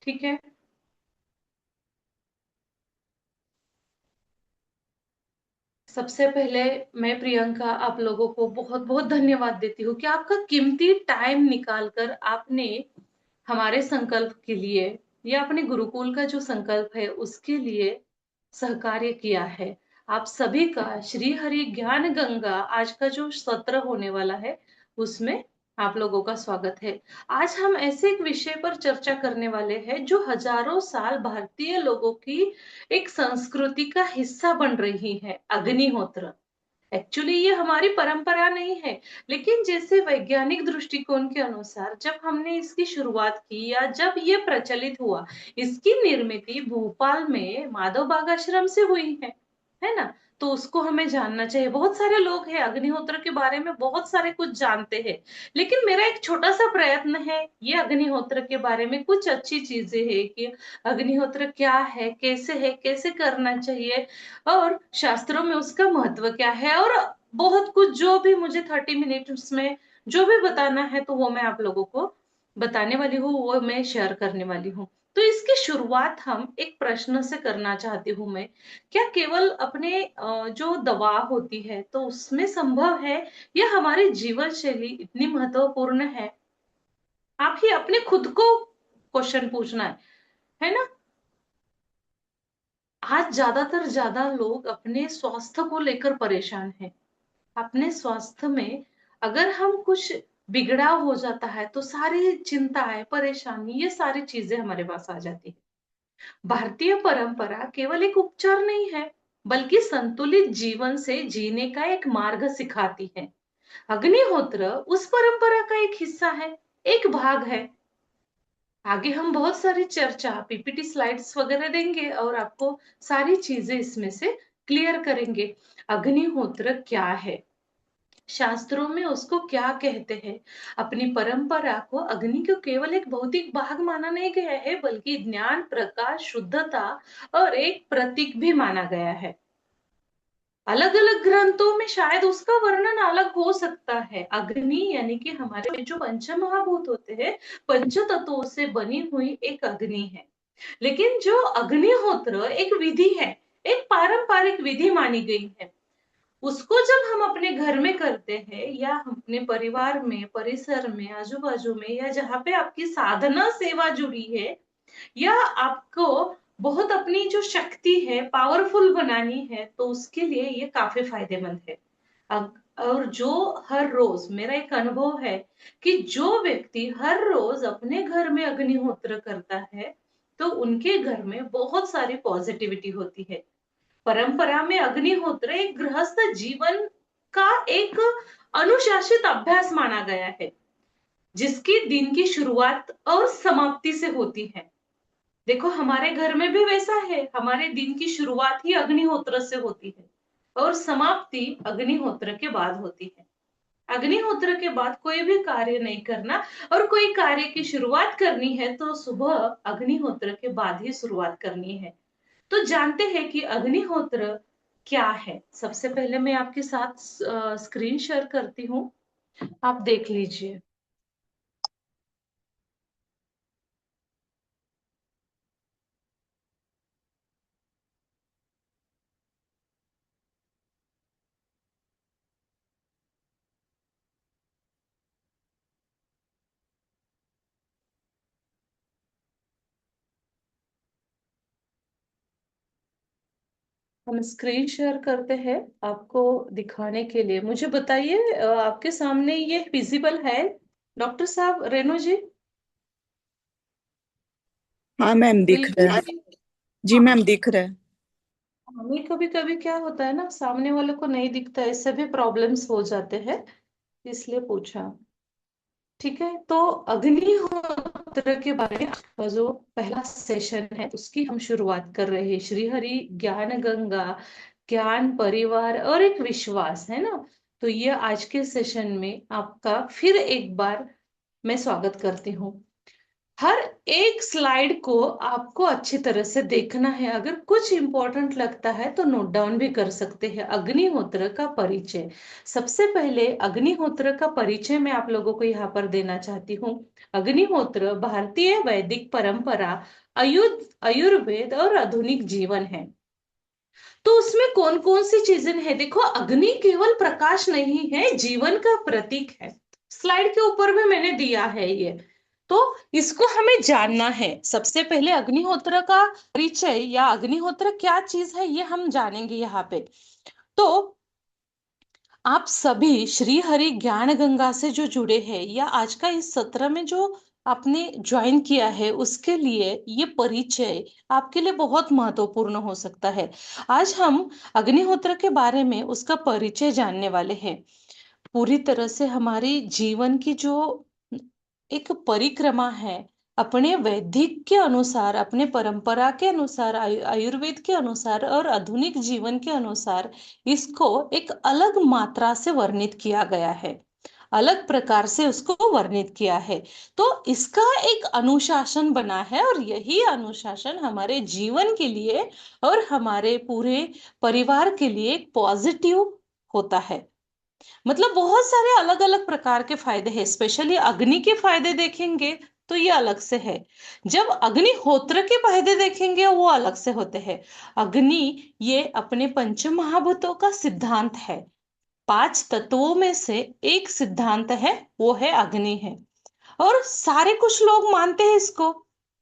ठीक है। सबसे पहले मैं प्रियंका आप लोगों को बहुत बहुत धन्यवाद देती हूँ कि आपका कीमती टाइम निकालकर आपने हमारे संकल्प के लिए या अपने गुरुकुल का जो संकल्प है उसके लिए सहकार्य किया है। आप सभी का श्री हरि ज्ञान गंगा आज का जो सत्र होने वाला है उसमें आप लोगों का स्वागत है। आज हम ऐसे एक विषय पर चर्चा करने वाले हैं जो हजारों साल भारतीय लोगों की एक संस्कृति का हिस्सा बन रही है, अग्निहोत्र। एक्चुअली ये हमारी परंपरा नहीं है, लेकिन जैसे वैज्ञानिक दृष्टिकोण के अनुसार जब हमने इसकी शुरुआत की या जब ये प्रचलित हुआ, इसकी निर्मित भोपाल में माधव बाग आश्रम से हुई है ना। तो उसको हमें जानना चाहिए। बहुत सारे लोग हैं अग्निहोत्र के बारे में बहुत सारे कुछ जानते हैं, लेकिन मेरा एक छोटा सा प्रयत्न है ये अग्निहोत्र के बारे में कुछ अच्छी चीजें हैं कि अग्निहोत्र क्या है, कैसे करना चाहिए और शास्त्रों में उसका महत्व क्या है, और बहुत कुछ जो भी मुझे 30 मिनट्स में जो भी बताना है तो वो मैं आप लोगों को बताने वाली हूँ, वो मैं शेयर करने वाली हूँ। तो इसकी शुरुआत हम एक प्रश्न से करना चाहती हूँ मैं। क्या केवल अपने जो दवा होती है तो उसमें संभव है या हमारी जीवन शैली इतनी महत्वपूर्ण है? आप ही अपने खुद को क्वेश्चन पूछना है ना। आज ज्यादा लोग अपने स्वास्थ्य को लेकर परेशान हैं। अपने स्वास्थ्य में अगर हम कुछ बिगड़ा हो जाता है तो सारी चिंताएं परेशानी ये सारी चीजें हमारे पास आ जाती है। भारतीय परंपरा केवल एक उपचार नहीं है, बल्कि संतुलित जीवन से जीने का एक मार्ग सिखाती है। अग्निहोत्र उस परंपरा का एक हिस्सा है, एक भाग है। आगे हम बहुत सारी चर्चा पीपीटी स्लाइड्स वगैरह देंगे और आपको सारी चीजें इसमें से क्लियर करेंगे। अग्निहोत्र क्या है, शास्त्रों में उसको क्या कहते हैं। अपनी परंपरा को अग्नि को केवल एक भौतिक भाग माना नहीं गया है, बल्कि ज्ञान, प्रकाश, शुद्धता और एक प्रतीक भी माना गया है। अलग अलग ग्रंथों में शायद उसका वर्णन अलग हो सकता है। अग्नि यानी कि हमारे जो पंच महाभूत होते हैं, पंच तत्वों से बनी हुई एक अग्नि है। लेकिन जो अग्निहोत्र एक विधि है, एक पारंपरिक विधि मानी गई है। उसको जब हम अपने घर में करते हैं या हम अपने परिवार में, परिसर में, आजू बाजू में, या जहाँ पे आपकी साधना सेवा जुड़ी है, या आपको बहुत अपनी जो शक्ति है पावरफुल बनानी है, तो उसके लिए ये काफी फायदेमंद है। और जो हर रोज, मेरा एक अनुभव है कि जो व्यक्ति हर रोज अपने घर में अग्निहोत्र करता है तो उनके घर में बहुत सारी पॉजिटिविटी होती है। परंपरा में अग्निहोत्र एक गृहस्थ जीवन का एक अनुशासित अभ्यास माना गया है, जिसकी दिन की शुरुआत और समाप्ति से होती है। देखो हमारे घर में भी वैसा है, हमारे दिन की शुरुआत ही अग्निहोत्र से होती है और समाप्ति अग्निहोत्र के बाद होती है। अग्निहोत्र के बाद कोई भी कार्य नहीं करना, और कोई कार्य की शुरुआत करनी है तो सुबह अग्निहोत्र के बाद ही शुरुआत करनी है। तो जानते हैं कि अग्निहोत्र क्या है। सबसे पहले मैं आपके साथ स्क्रीन शेयर करती हूँ, आप देख लीजिए। हम स्क्रीन शेयर करते हैं आपको दिखाने के लिए। मुझे बताइए आपके सामने ये विजिबल है डॉक्टर साहब, रेणु जी? हाँ मैम, दिख बिल्कुल रहा है। ठीक। जी हाँ, मैम, दिख रहा है। हमें कभी कभी क्या होता है ना, सामने वाले को नहीं दिखता, ऐसे भी प्रॉब्लम्स हो जाते हैं, इसलिए पूछा। ठीक है, तो अग्निहोत्र के बारे में जो पहला सेशन है उसकी हम शुरुआत कर रहे हैं। श्री हरि ज्ञान गंगा, ज्ञान, परिवार और एक विश्वास, है ना। तो ये आज के सेशन में आपका फिर एक बार मैं स्वागत करती हूँ। हर एक स्लाइड को आपको अच्छी तरह से देखना है। अगर कुछ इंपॉर्टेंट लगता है तो नोट डाउन भी कर सकते हैं। अग्निहोत्र का परिचय। सबसे पहले अग्निहोत्र का परिचय मैं आप लोगों को यहाँ पर देना चाहती हूँ। अग्निहोत्र भारतीय वैदिक परंपरा, आयुर्वेद और आधुनिक जीवन है। तो उसमें कौन कौन सी चीजें हैं? देखो, अग्नि केवल प्रकाश नहीं है, जीवन का प्रतीक है। स्लाइड के ऊपर भी मैंने दिया है ये। तो इसको हमें जानना है। सबसे पहले अग्निहोत्र का परिचय या अग्निहोत्र क्या चीज है ये हम जानेंगे यहाँ पे। तो आप सभी श्री हरि ज्ञान गंगा से जो जुड़े हैं या आज का इस सत्र में जो आपने ज्वाइन किया है, उसके लिए ये परिचय आपके लिए बहुत महत्वपूर्ण हो सकता है। आज हम अग्निहोत्र के बारे में उसका परिचय जानने वाले हैं। पूरी तरह से हमारी जीवन की जो एक परिक्रमा है, अपने वैदिक के अनुसार, अपने परंपरा के अनुसार, आयुर्वेद के अनुसार और आधुनिक जीवन के अनुसार इसको एक अलग मात्रा से वर्णित किया गया है, अलग प्रकार से उसको वर्णित किया है। तो इसका एक अनुशासन बना है और यही अनुशासन हमारे जीवन के लिए और हमारे पूरे परिवार के लिए एक पॉजिटिव होता है। मतलब बहुत सारे अलग अलग प्रकार के फायदे हैं। स्पेशली अग्नि के फायदे देखेंगे तो ये अलग से है। जब अग्निहोत्र के फायदे देखेंगे वो अलग से होते हैं। अग्नि ये अपने पंच महाभूतों का सिद्धांत है। 5 तत्वों में से एक सिद्धांत है, वो है अग्नि है। और सारे कुछ लोग मानते हैं इसको,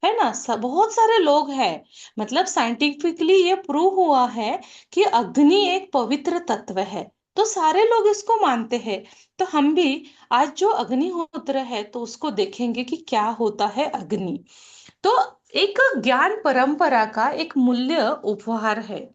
है ना। सब बहुत सारे लोग हैं। मतलब साइंटिफिकली ये प्रूव हुआ है कि अग्नि एक पवित्र तत्व है। तो सारे लोग इसको मानते हैं। तो हम भी आज जो अग्निहोत्र है तो उसको देखेंगे कि क्या होता है अग्नि। तो एक ज्ञान परंपरा का एक मूल्य उपहार है।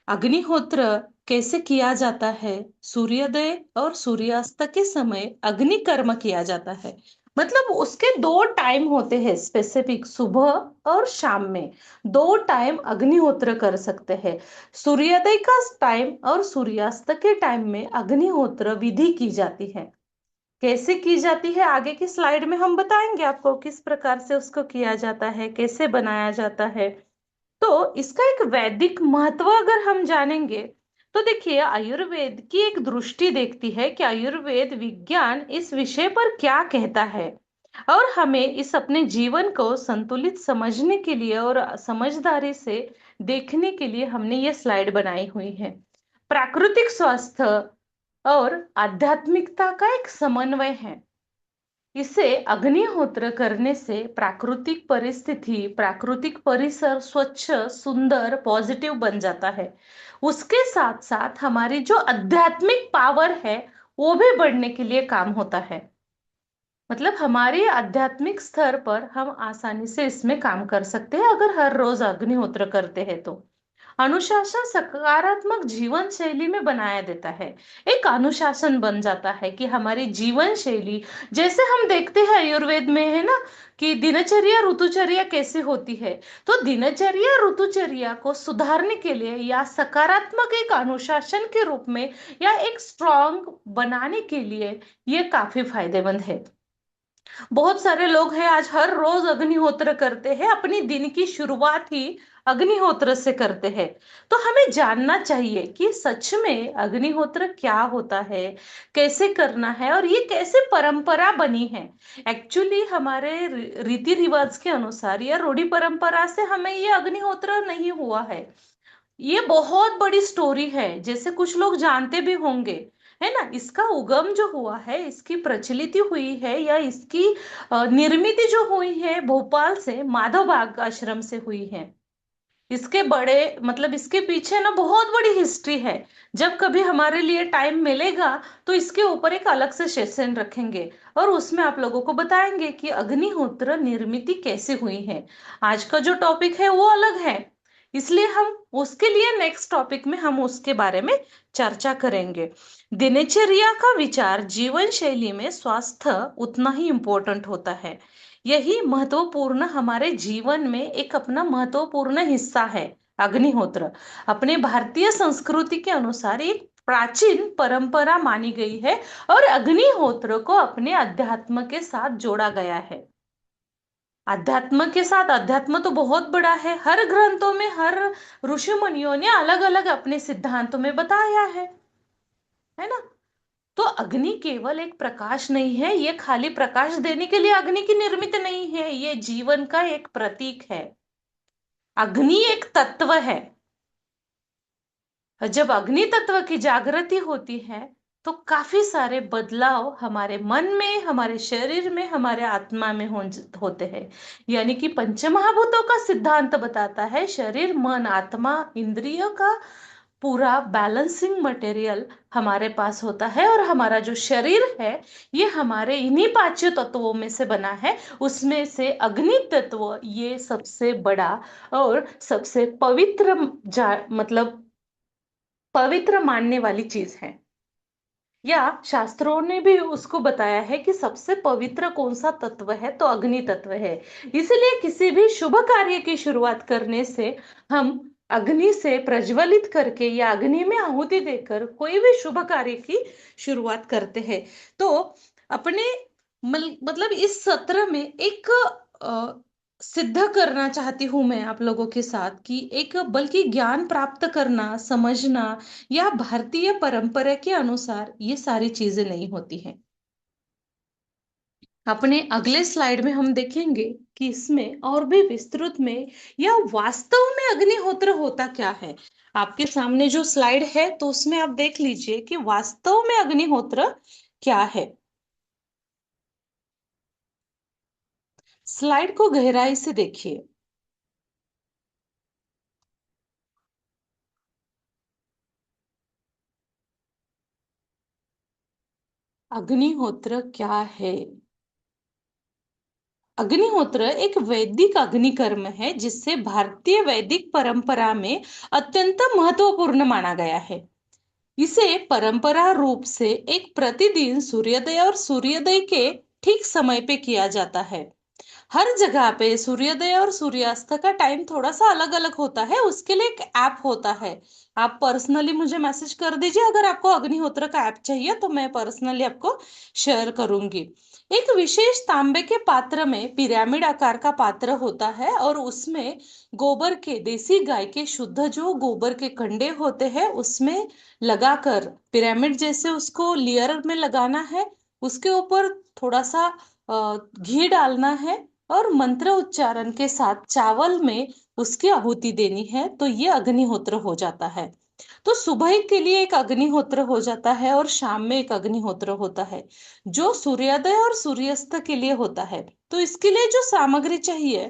अग्निहोत्र कैसे किया जाता है? सूर्योदय और सूर्यास्त के समय अग्नि कर्म किया जाता है। मतलब उसके 2 टाइम होते हैं स्पेसिफिक, सुबह और शाम में 2 टाइम अग्निहोत्र कर सकते हैं। सूर्योदय का टाइम और सूर्यास्त के टाइम में अग्निहोत्र विधि की जाती है। कैसे की जाती है आगे की स्लाइड में हम बताएंगे आपको, किस प्रकार से उसको किया जाता है, कैसे बनाया जाता है। तो इसका एक वैदिक महत्व अगर हम जानेंगे तो देखिए, आयुर्वेद की एक दृष्टि देखती है कि आयुर्वेद विज्ञान इस विषय पर क्या कहता है। और हमें इस अपने जीवन को संतुलित समझने के लिए और समझदारी से देखने के लिए हमने ये स्लाइड बनाई हुई है। प्राकृतिक स्वास्थ्य और आध्यात्मिकता का एक समन्वय है। इसे अग्निहोत्र करने से प्राकृतिक परिस्थिति, प्राकृतिक परिसर स्वच्छ, सुंदर, पॉजिटिव बन जाता है। उसके साथ साथ हमारी जो आध्यात्मिक पावर है वो भी बढ़ने के लिए काम होता है। मतलब हमारे आध्यात्मिक स्तर पर हम आसानी से इसमें काम कर सकते हैं अगर हर रोज अग्निहोत्र करते हैं तो। अनुशासन सकारात्मक जीवन शैली में बनाया देता है। एक अनुशासन बन जाता है कि हमारी जीवन शैली, जैसे हम देखते हैं आयुर्वेद में है ना, कि दिनचर्या ऋतुचर्या कैसे होती है। तो दिनचर्या ऋतुचर्या को सुधारने के लिए या सकारात्मक एक अनुशासन के रूप में या एक स्ट्रॉन्ग बनाने के लिए ये काफी फायदेमंद है। बहुत सारे लोग हैं आज हर रोज अग्निहोत्र करते हैं, अपनी दिन की शुरुआत ही अग्निहोत्र से करते हैं। तो हमें जानना चाहिए कि सच में अग्निहोत्र क्या होता है, कैसे करना है और ये कैसे परंपरा बनी है। एक्चुअली हमारे रीति रिवाज के अनुसार या रूढ़ी परंपरा से हमें ये अग्निहोत्र नहीं हुआ है। ये बहुत बड़ी स्टोरी है, जैसे कुछ लोग जानते भी होंगे, है ना। इसका उगम जो हुआ है, इसकी प्रचलित हुई है या इसकी निर्मित जो हुई है भोपाल से माधव बाग आश्रम से हुई है। इसके बड़े मतलब इसके पीछे ना बहुत बड़ी हिस्ट्री है। जब कभी हमारे लिए टाइम मिलेगा तो इसके ऊपर एक अलग से सेशन रखेंगे और उसमें आप लोगों को बताएंगे कि अग्निहोत्र निर्मित कैसे हुई है। आज का जो टॉपिक है वो अलग है, इसलिए हम उसके लिए नेक्स्ट टॉपिक में हम उसके बारे में चर्चा करेंगे। दिनचर्या का विचार जीवन शैली में स्वास्थ्य उतना ही इम्पोर्टेंट होता है। यही महत्वपूर्ण हमारे जीवन में एक अपना महत्वपूर्ण हिस्सा है। अग्निहोत्र अपने भारतीय संस्कृति के अनुसार एक प्राचीन परंपरा मानी गई है और अग्निहोत्र को अपने अध्यात्म के साथ जोड़ा गया है। अध्यात्म के साथ अध्यात्म तो बहुत बड़ा है, हर ग्रंथों में हर ऋषि मुनियों ने अलग अलग अपने सिद्धांतों में बताया है ना। तो अग्नि केवल एक प्रकाश नहीं है, ये खाली प्रकाश देने के लिए अग्नि की निर्मित नहीं है, ये जीवन का एक प्रतीक है। अग्नि एक तत्व है। जब अग्नि तत्व की जागृति होती है तो काफी सारे बदलाव हमारे मन में, हमारे शरीर में, हमारे आत्मा में होते हैं। यानी कि पंचमहाभूतों का सिद्धांत बताता है शरीर मन आत्मा इंद्रियों का पूरा बैलेंसिंग मटेरियल हमारे पास होता है, और हमारा जो शरीर है ये हमारे इन्हीं पांचों तत्वों में से बना है। उसमें से अग्नि तत्व ये सबसे बड़ा और सबसे पवित्र मतलब पवित्र मानने वाली चीज है। या शास्त्रों ने भी उसको बताया है कि सबसे पवित्र कौन सा तत्व है, तो अग्नि तत्व है। इसलिए किसी भी शुभ कार्य की शुरुआत करने से हम अग्नि से प्रज्वलित करके या अग्नि में आहुति देकर कोई भी शुभ कार्य की शुरुआत करते हैं। तो अपने मतलब इस सत्र में एक सिद्ध करना चाहती हूं मैं आप लोगों के साथ कि एक बल्कि ज्ञान प्राप्त करना समझना या भारतीय परंपरा के अनुसार ये सारी चीजें नहीं होती हैं। अपने अगले स्लाइड में हम देखेंगे कि इसमें और भी विस्तृत में या वास्तव में अग्निहोत्र होता क्या है। आपके सामने जो स्लाइड है तो उसमें आप देख लीजिए कि वास्तव में अग्निहोत्र क्या है। स्लाइड को गहराई से देखिए। अग्निहोत्र क्या है? अग्निहोत्र एक वैदिक अग्निकर्म है जिससे भारतीय वैदिक परंपरा में अत्यंत महत्वपूर्ण माना गया है। इसे परंपरा रूप से एक प्रतिदिन सूर्योदय और सूर्योदय के ठीक समय पे किया जाता है। हर जगह पे सूर्योदय और सूर्यास्त का टाइम थोड़ा सा अलग अलग होता है, उसके लिए एक ऐप होता है। आप पर्सनली मुझे मैसेज कर दीजिए अगर आपको अग्निहोत्र का ऐप चाहिए, तो मैं पर्सनली आपको शेयर करूंगी। एक विशेष तांबे के पात्र में पिरामिड आकार का पात्र होता है और उसमें गोबर के, देसी गाय के शुद्ध जो गोबर के कंडे होते हैं उसमें लगाकर पिरामिड जैसे उसको लेयर में लगाना है। उसके ऊपर थोड़ा सा घी डालना है और मंत्र उच्चारण के साथ चावल में उसकी आहुति देनी है, तो ये अग्निहोत्र हो जाता है। तो सुबह के लिए एक अग्निहोत्र हो जाता है और शाम में एक अग्निहोत्र होता है जो सूर्योदय और सूर्यास्त के लिए होता है। तो इसके लिए जो सामग्री चाहिए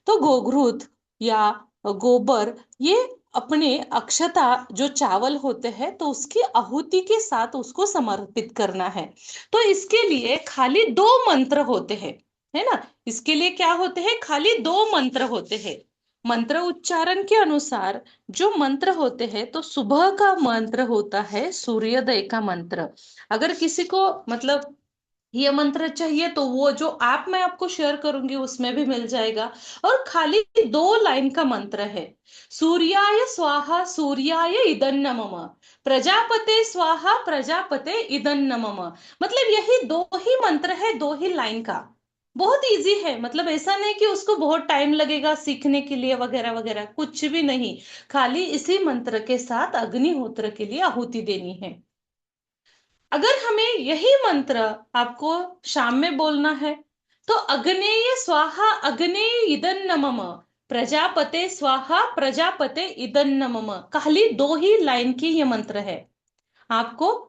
तो गोघृत या गोबर, ये अपने अक्षता जो चावल होते हैं तो उसकी आहुति के साथ उसको समर्पित करना है। तो इसके लिए खाली दो मंत्र होते हैं, है ना। इसके लिए क्या होते हैं? खाली दो मंत्र होते हैं। मंत्र उच्चारण के अनुसार जो मंत्र होते हैं तो सुबह का मंत्र होता है सूर्योदय का मंत्र। अगर किसी को मतलब ये मंत्र चाहिए तो वो जो ऐप मैं आपको शेयर करूंगी उसमें भी मिल जाएगा। और खाली दो लाइन का मंत्र है, सूर्याय स्वाहा सूर्याय इदन्नमम, प्रजापते स्वाहा प्रजापते इदन्नमम। मतलब यही दो ही मंत्र है, दो ही लाइन का। बहुत इजी है, मतलब ऐसा नहीं कि उसको बहुत टाइम लगेगा सीखने के लिए वगैरह वगैरह, कुछ भी नहीं। खाली इसी मंत्र के साथ अग्निहोत्र के लिए आहुति देनी है। अगर हमें यही मंत्र आपको शाम में बोलना है तो अग्नेय स्वाहा अग्नेय इदन्नमम, प्रजापते स्वाहा प्रजापते इदन्नमम, खाली दो ही लाइन की ये मंत्र है। आपको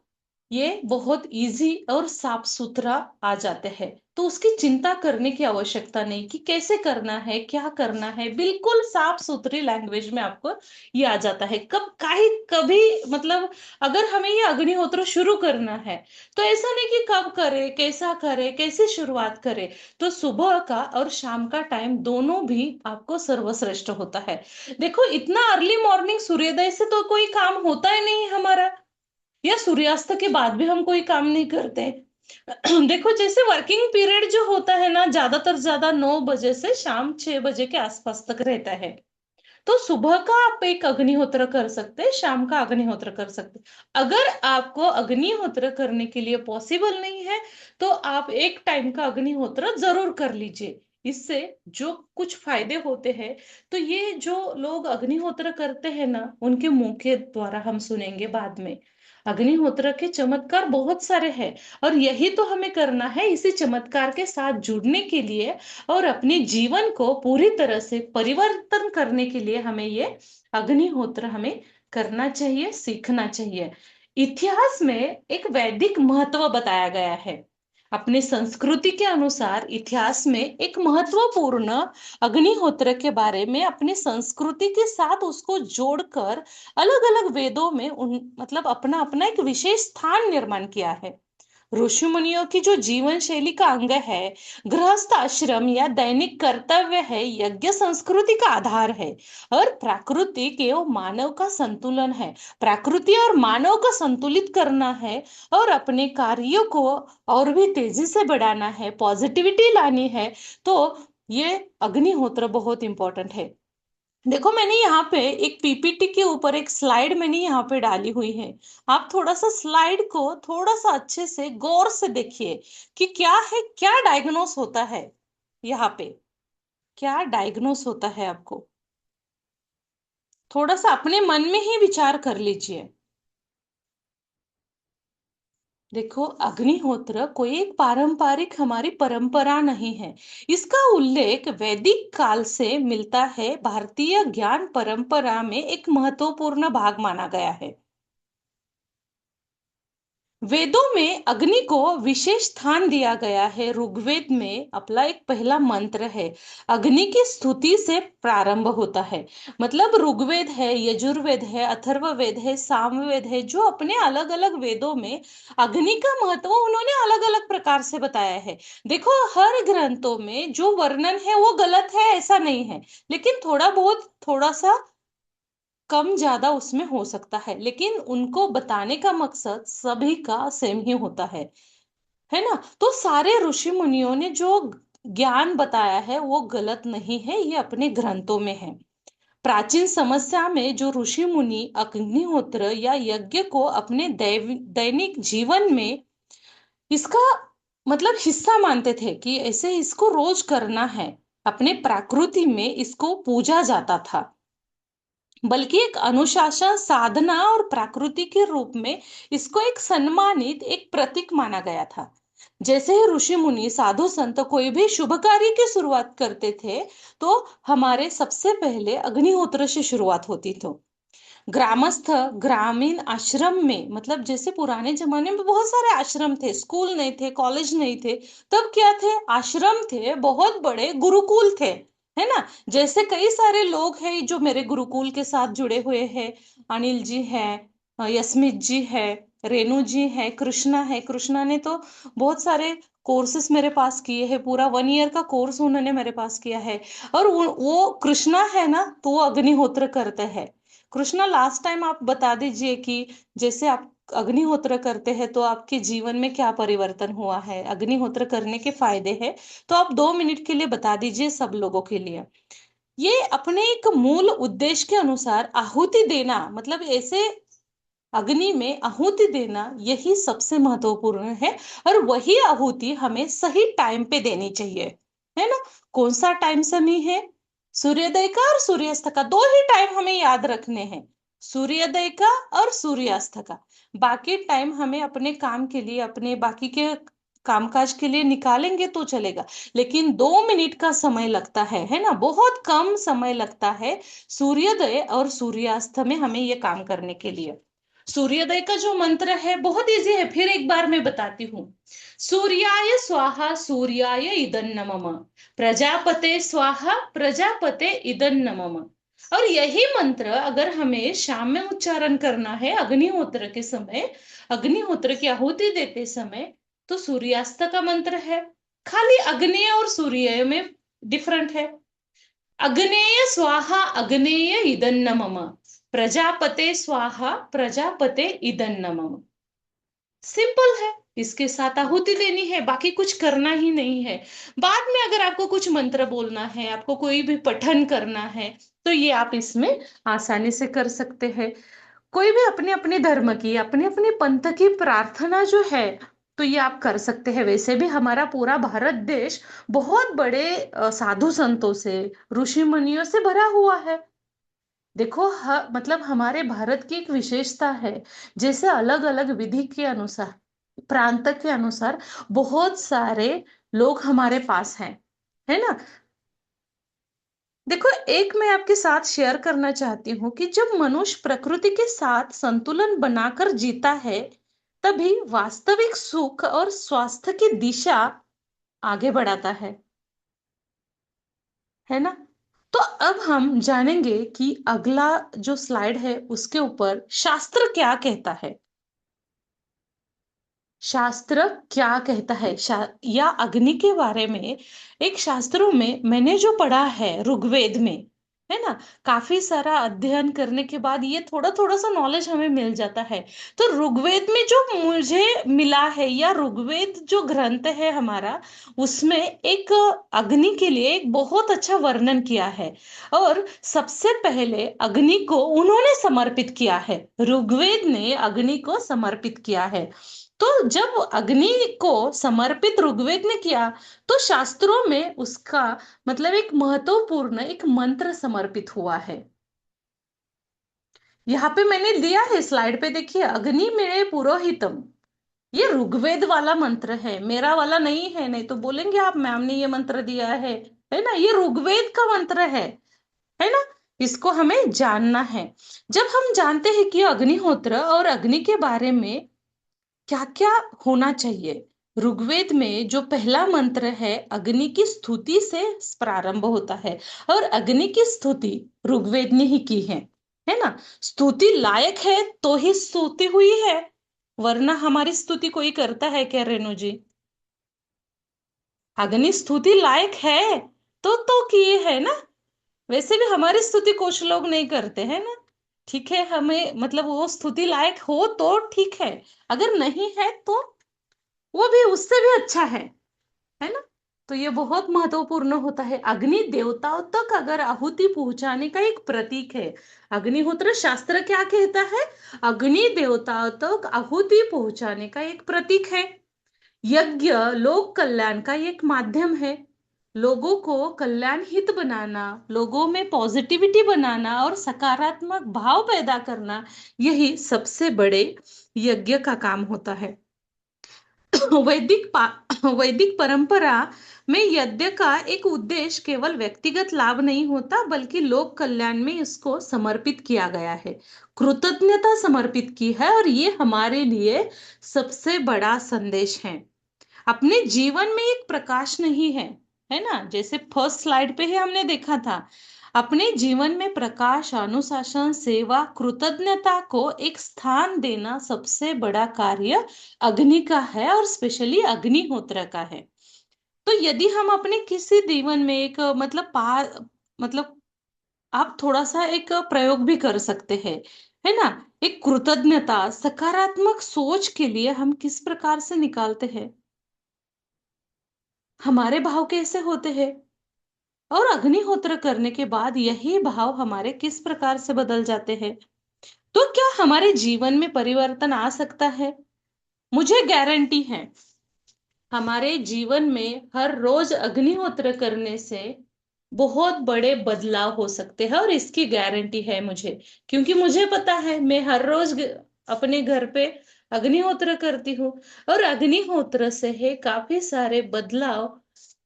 ये बहुत इजी और साफ सुथरा आ जाते हैं, तो उसकी चिंता करने की आवश्यकता नहीं कि कैसे करना है क्या करना है। बिल्कुल साफ सुथरी लैंग्वेज में आपको ये आ जाता है। कभी मतलब अगर हमें ये अग्निहोत्र शुरू करना है तो ऐसा नहीं कि कब करे कैसा करे कैसे शुरुआत करे, तो सुबह का और शाम का टाइम दोनों भी आपको सर्वश्रेष्ठ होता है। देखो इतना अर्ली मॉर्निंग सूर्योदय से तो कोई काम होता ही नहीं हमारा, या सूर्यास्त के बाद भी हम कोई काम नहीं करते। देखो जैसे वर्किंग पीरियड जो होता है ना, ज्यादातर ज्यादा 9 बजे से शाम 6 बजे के आसपास तक रहता है। तो सुबह का आप एक अग्निहोत्र कर सकते हैं, शाम का अग्निहोत्र कर सकते हैं। अगर आपको अग्निहोत्र करने के लिए पॉसिबल नहीं है तो आप एक टाइम का अग्निहोत्र जरूर कर लीजिए। इससे जो कुछ फायदे होते हैं, तो ये जो लोग अग्निहोत्र करते हैं ना, उनके मुंह के द्वारा हम सुनेंगे बाद में। अग्निहोत्र के चमत्कार बहुत सारे हैं, और यही तो हमें करना है, इसी चमत्कार के साथ जुड़ने के लिए और अपने जीवन को पूरी तरह से परिवर्तन करने के लिए हमें ये अग्निहोत्र हमें करना चाहिए, सीखना चाहिए। इतिहास में एक वैदिक महत्व बताया गया है। अपनी संस्कृति के अनुसार इतिहास में एक महत्वपूर्ण अग्निहोत्र के बारे में अपनी संस्कृति के साथ उसको जोड़कर अलग अलग वेदों में उन मतलब अपना अपना एक विशेष स्थान निर्माण किया है। ऋषि मुनियों की जो जीवन शैली का अंग है, गृहस्थ आश्रम या दैनिक कर्तव्य है, यज्ञ संस्कृति का आधार है। और प्रकृति के मानव का संतुलन है। प्रकृति और मानव को संतुलित करना है, और अपने कार्यों को और भी तेजी से बढ़ाना है, पॉजिटिविटी लानी है। तो ये अग्निहोत्र बहुत इंपॉर्टेंट है। देखो, मैंने यहाँ पे एक पीपीटी के ऊपर एक स्लाइड मैंने यहाँ पे डाली हुई है। आप थोड़ा सा स्लाइड को थोड़ा सा अच्छे से गौर से देखिए कि क्या है, क्या डायग्नोस होता है यहाँ पे, क्या डायग्नोस होता है आपको। थोड़ा सा अपने मन में ही विचार कर लीजिए। देखो, अग्निहोत्र कोई एक पारंपरिक हमारी परंपरा नहीं है। इसका उल्लेख वैदिक काल से मिलता है। भारतीय ज्ञान परंपरा में एक महत्वपूर्ण भाग माना गया है। वेदों में अग्नि को विशेष स्थान दिया गया है। ऋग्वेद में अपना एक पहला मंत्र है, अग्नि की स्तुति से प्रारंभ होता है। मतलब ऋग्वेद है, यजुर्वेद है, अथर्ववेद है, सामवेद है, जो अपने अलग अलग वेदों में अग्नि का महत्व उन्होंने अलग अलग प्रकार से बताया है। देखो, हर ग्रंथों में जो वर्णन है वो गलत है ऐसा नहीं है, लेकिन थोड़ा बहुत थोड़ा सा कम ज्यादा उसमें हो सकता है, लेकिन उनको बताने का मकसद सभी का सेम ही होता है ना। तो सारे ऋषि मुनियों ने जो ज्ञान बताया है वो गलत नहीं है, ये अपने ग्रंथों में है। प्राचीन समस्या में जो ऋषि मुनि अग्निहोत्र या यज्ञ को अपने दैनिक जीवन में इसका हिस्सा मानते थे कि ऐसे इसको रोज करना है। अपने प्रकृति में इसको पूजा जाता था, बल्कि एक अनुशासन, साधना और प्रकृति के रूप में इसको एक सम्मानित एक प्रतीक माना गया था। जैसे ही ऋषि मुनि साधु संत कोई भी शुभ कार्य की शुरुआत करते थे, तो हमारे सबसे पहले अग्निहोत्र से शुरुआत होती थी। ग्रामस्थ ग्रामीण आश्रम में, जैसे पुराने जमाने में बहुत सारे आश्रम थे, स्कूल नहीं थे, कॉलेज नहीं थे, तब क्या थे, आश्रम थे, बहुत बड़े गुरुकुल थे, है ना। जैसे कई सारे लोग हैं जो मेरे गुरुकुल के साथ जुड़े हुए हैं। अनिल जी हैं, यस्मित जी है, रेणु जी है, कृष्णा है। कृष्णा ने तो बहुत सारे कोर्सेस मेरे पास किए हैं, पूरा 1 ईयर का कोर्स उन्होंने मेरे पास किया है। और वो कृष्णा है ना, तो वो अग्निहोत्र करते हैं। कृष्णा, लास्ट टाइम आप बता दीजिए कि जैसे आप अग्निहोत्र करते हैं तो आपके जीवन में क्या परिवर्तन हुआ है, अग्निहोत्र करने के फायदे हैं। तो आप 2 मिनट के लिए बता दीजिए सब लोगों के लिए। ये अपने एक मूल उद्देश्य के अनुसार आहुति देना, ऐसे अग्नि में आहुति देना, यही सबसे महत्वपूर्ण है। और वही आहुति हमें सही टाइम पे देनी चाहिए, है ना। कौन सा टाइम समय है? सूर्योदय का और सूर्यास्त का, दो ही टाइम हमें याद रखने हैं, सूर्योदय का और सूर्यास्त का। बाकी टाइम हमें अपने काम के लिए, अपने बाकी के कामकाज के लिए निकालेंगे तो चलेगा, लेकिन 2 मिनट का समय लगता है ना, बहुत कम समय लगता है सूर्योदय और सूर्यास्त में हमें ये काम करने के लिए। सूर्योदय का जो मंत्र है बहुत इजी है, फिर एक बार मैं बताती हूँ। सूर्याय स्वाहा सूर्याय इदं नमः, प्रजापते स्वाहा प्रजापते इदं नमः। और यही मंत्र अगर हमें शाम में उच्चारण करना है, अग्निहोत्र के समय, अग्निहोत्र की आहुति देते समय, तो सूर्यास्त का मंत्र है। खाली अग्नेय और सूर्य में डिफरेंट है। अग्नेय स्वाहा अग्नेय इदं नमः, प्रजापते स्वाहा प्रजापते इदं नमः। सिंपल है, इसके साथ आहुति देनी है, बाकी कुछ करना ही नहीं है। बाद में अगर आपको कुछ मंत्र बोलना है, आपको कोई भी पठन करना है, तो ये आप इसमें आसानी से कर सकते हैं। कोई भी अपने अपने धर्म की, अपने अपने पंथ की प्रार्थना जो है, तो ये आप कर सकते हैं। वैसे भी हमारा पूरा भारत देश बहुत बड़े साधु संतों से, ऋषि मुनियों से भरा हुआ है। देखो, मतलब हमारे भारत की एक विशेषता है, जैसे अलग अलग विधि के अनुसार, प्रांत के अनुसार बहुत सारे लोग हमारे पास हैं, है ना। देखो, एक मैं आपके साथ शेयर करना चाहती हूँ कि जब मनुष्य प्रकृति के साथ संतुलन बनाकर जीता है, तभी वास्तविक सुख और स्वास्थ्य की दिशा आगे बढ़ाता है ना। तो अब हम जानेंगे कि अगला जो स्लाइड है उसके ऊपर शास्त्र क्या कहता है। शास्त्र क्या कहता है, या अग्नि के बारे में। एक शास्त्रों में मैंने जो पढ़ा है ऋग्वेद में, है ना, काफी सारा अध्ययन करने के बाद ये थोड़ा थोड़ा सा नॉलेज हमें मिल जाता है। तो ऋग्वेद में जो मुझे मिला है, या ऋग्वेद जो ग्रंथ है हमारा, उसमें एक अग्नि के लिए एक बहुत अच्छा वर्णन किया है। और सबसे पहले अग्नि को उन्होंने समर्पित किया है, ऋग्वेद ने अग्नि को समर्पित किया है। तो जब अग्नि को समर्पित ऋग्वेद ने किया, तो शास्त्रों में उसका मतलब एक महत्वपूर्ण एक मंत्र समर्पित हुआ है। यहाँ पे मैंने दिया है स्लाइड पे, देखिए, अग्नि मेरे पुरोहितम। ये ऋग्वेद वाला मंत्र है, मेरा वाला नहीं है, नहीं तो बोलेंगे आप मैम ने ये मंत्र दिया है ना। ये ऋग्वेद का मंत्र है ना। इसको हमें जानना है। जब हम जानते हैं कि अग्निहोत्र और अग्नि के बारे में क्या क्या होना चाहिए, ऋग्वेद में जो पहला मंत्र है अग्नि की स्तुति से प्रारंभ होता है। और अग्नि की स्तुति ऋग्वेद ने ही की है ना। स्तुति लायक है तो ही स्तुति हुई है, वरना हमारी स्तुति कोई करता है क्या रेणु जी। अग्नि स्तुति लायक है तो किए है ना। वैसे भी हमारी स्तुति कुछ लोग नहीं करते हैं ना। ठीक है, हमें मतलब वो स्तुति लायक हो तो ठीक है, अगर नहीं है तो वो भी उससे भी अच्छा है ना। तो ये बहुत महत्वपूर्ण होता है। अग्नि देवताओं तक अगर आहुति पहुंचाने का एक प्रतीक है। अग्निहोत्र शास्त्र क्या कहता है, अग्नि देवताओं तक आहुति पहुंचाने का एक प्रतीक है। यज्ञ लोक कल्याण का एक माध्यम है। लोगों को कल्याण हित बनाना, लोगों में पॉजिटिविटी बनाना और सकारात्मक भाव पैदा करना, यही सबसे बड़े यज्ञ का काम होता है। वैदिक परंपरा में यज्ञ का एक उद्देश्य केवल व्यक्तिगत लाभ नहीं होता, बल्कि लोक कल्याण में इसको समर्पित किया गया है, कृतज्ञता समर्पित की है। और ये हमारे लिए सबसे बड़ा संदेश है। अपने जीवन में एक प्रकाश नहीं है ना, जैसे फर्स्ट स्लाइड पे ही हमने देखा था। अपने जीवन में प्रकाश, अनुशासन, सेवा, कृतज्ञता को एक स्थान देना सबसे बड़ा कार्य अग्नि का है, और स्पेशली अग्निहोत्र का है। तो यदि हम अपने किसी जीवन में एक मतलब आप थोड़ा सा एक प्रयोग भी कर सकते हैं, है ना। एक कृतज्ञता, सकारात्मक सोच के लिए हम किस प्रकार से निकालते हैं, हमारे भाव कैसे होते हैं, और अग्निहोत्र करने के बाद यही भाव हमारे किस प्रकार से बदल जाते हैं। तो क्या हमारे जीवन में परिवर्तन आ सकता है? मुझे गारंटी है, हमारे जीवन में हर रोज अग्निहोत्र करने से बहुत बड़े बदलाव हो सकते हैं, और इसकी गारंटी है मुझे। क्योंकि मुझे पता है, मैं हर रोज अपने घर पे अग्निहोत्र करती हूँ, और अग्निहोत्र से है काफी सारे बदलाव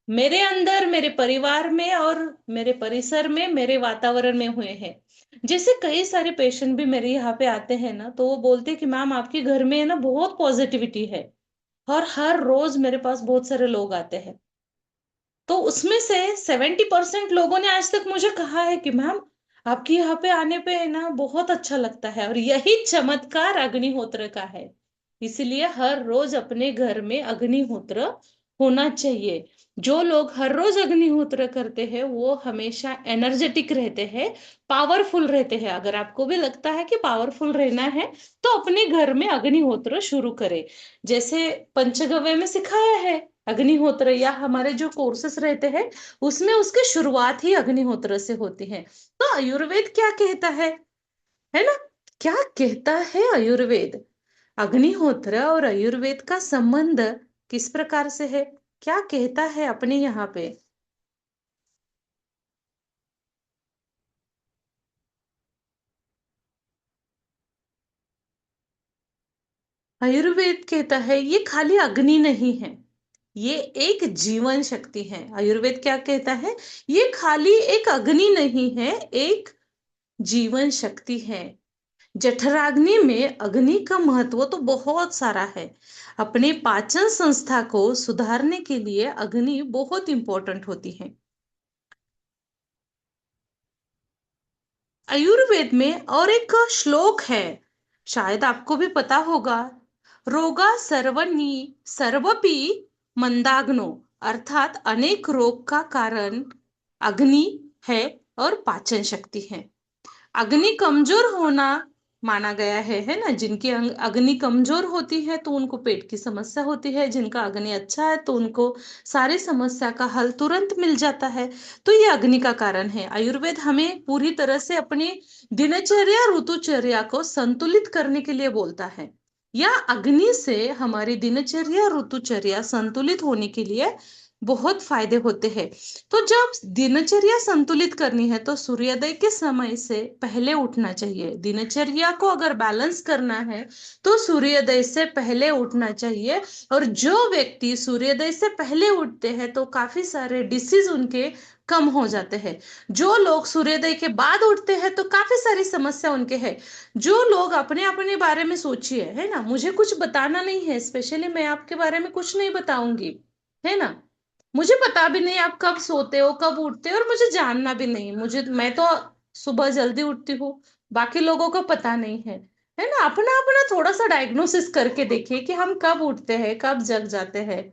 मेरे अंदर, मेरे परिवार में और मेरे परिसर में, मेरे वातावरण में हुए हैं। जैसे कई सारे पेशेंट भी मेरे यहाँ पे आते हैं ना, तो वो बोलते हैं कि मैम आपके घर में है ना बहुत पॉजिटिविटी है। और हर रोज मेरे पास बहुत सारे लोग आते हैं, तो उसमें से 70% लोगों ने आज तक मुझे कहा है कि मैम आपके यहाँ पे आने पे है ना बहुत अच्छा लगता है। और यही चमत्कार अग्निहोत्र का है। इसलिए हर रोज अपने घर में अग्निहोत्र होना चाहिए। जो लोग हर रोज अग्निहोत्र करते हैं वो हमेशा एनर्जेटिक रहते हैं, पावरफुल रहते हैं। अगर आपको भी लगता है कि पावरफुल रहना है, तो अपने घर में अग्निहोत्र शुरू करें। जैसे पंचगव्य में सिखाया है अग्निहोत्र, या हमारे जो कोर्सेस रहते हैं उसमें उसकी शुरुआत ही अग्निहोत्र से होती है। तो आयुर्वेद क्या कहता है ना, क्या कहता है आयुर्वेद। अग्निहोत्र और आयुर्वेद का संबंध किस प्रकार से है, क्या कहता है अपने यहाँ पे? आयुर्वेद कहता है ये खाली अग्नि नहीं है, ये एक जीवन शक्ति है। आयुर्वेद क्या कहता है? ये खाली एक अग्नि नहीं है, एक जीवन शक्ति है। जठराग्नि में अग्नि का महत्व तो बहुत सारा है। अपने पाचन संस्था को सुधारने के लिए अग्नि बहुत इंपॉर्टेंट होती है। आयुर्वेद में और एक श्लोक है, शायद आपको भी पता होगा। रोगा सर्वनी सर्वपि मंदाग्नो, अर्थात अनेक रोग का कारण अग्नि है और पाचन शक्ति है। अग्नि कमजोर होना माना गया है ना। जिनकी अग्नि कमजोर होती है तो उनको पेट की समस्या होती है, जिनका अग्नि अच्छा है तो उनको सारी समस्या का हल तुरंत मिल जाता है। तो ये अग्नि का कारण है। आयुर्वेद हमें पूरी तरह से अपनी दिनचर्या ऋतुचर्या को संतुलित करने के लिए बोलता है, या अग्नि से हमारी दिनचर्या ऋतुचर्या संतुलित होने के लिए बहुत फायदे होते हैं। तो जब दिनचर्या संतुलित करनी है तो सूर्योदय के समय से पहले उठना चाहिए। दिनचर्या को अगर बैलेंस करना है तो सूर्योदय से पहले उठना चाहिए। और जो व्यक्ति सूर्योदय से पहले उठते हैं तो काफी सारे डिसीज उनके कम हो जाते हैं। जो लोग सूर्योदय के बाद उठते हैं तो काफी सारी समस्या उनके है। जो लोग अपने अपने बारे में सोचिए, है ना, मुझे कुछ बताना नहीं है, स्पेशली मैं आपके बारे में कुछ नहीं बताऊंगी, है ना। मुझे पता भी नहीं आप कब सोते हो कब उठते हो, और मुझे जानना भी नहीं। मैं तो सुबह जल्दी उठती हूँ, बाकी लोगों को पता नहीं है ना। अपना अपना थोड़ा सा डायग्नोसिस करके देखिए कि हम कब उठते हैं कब जग जाते हैं।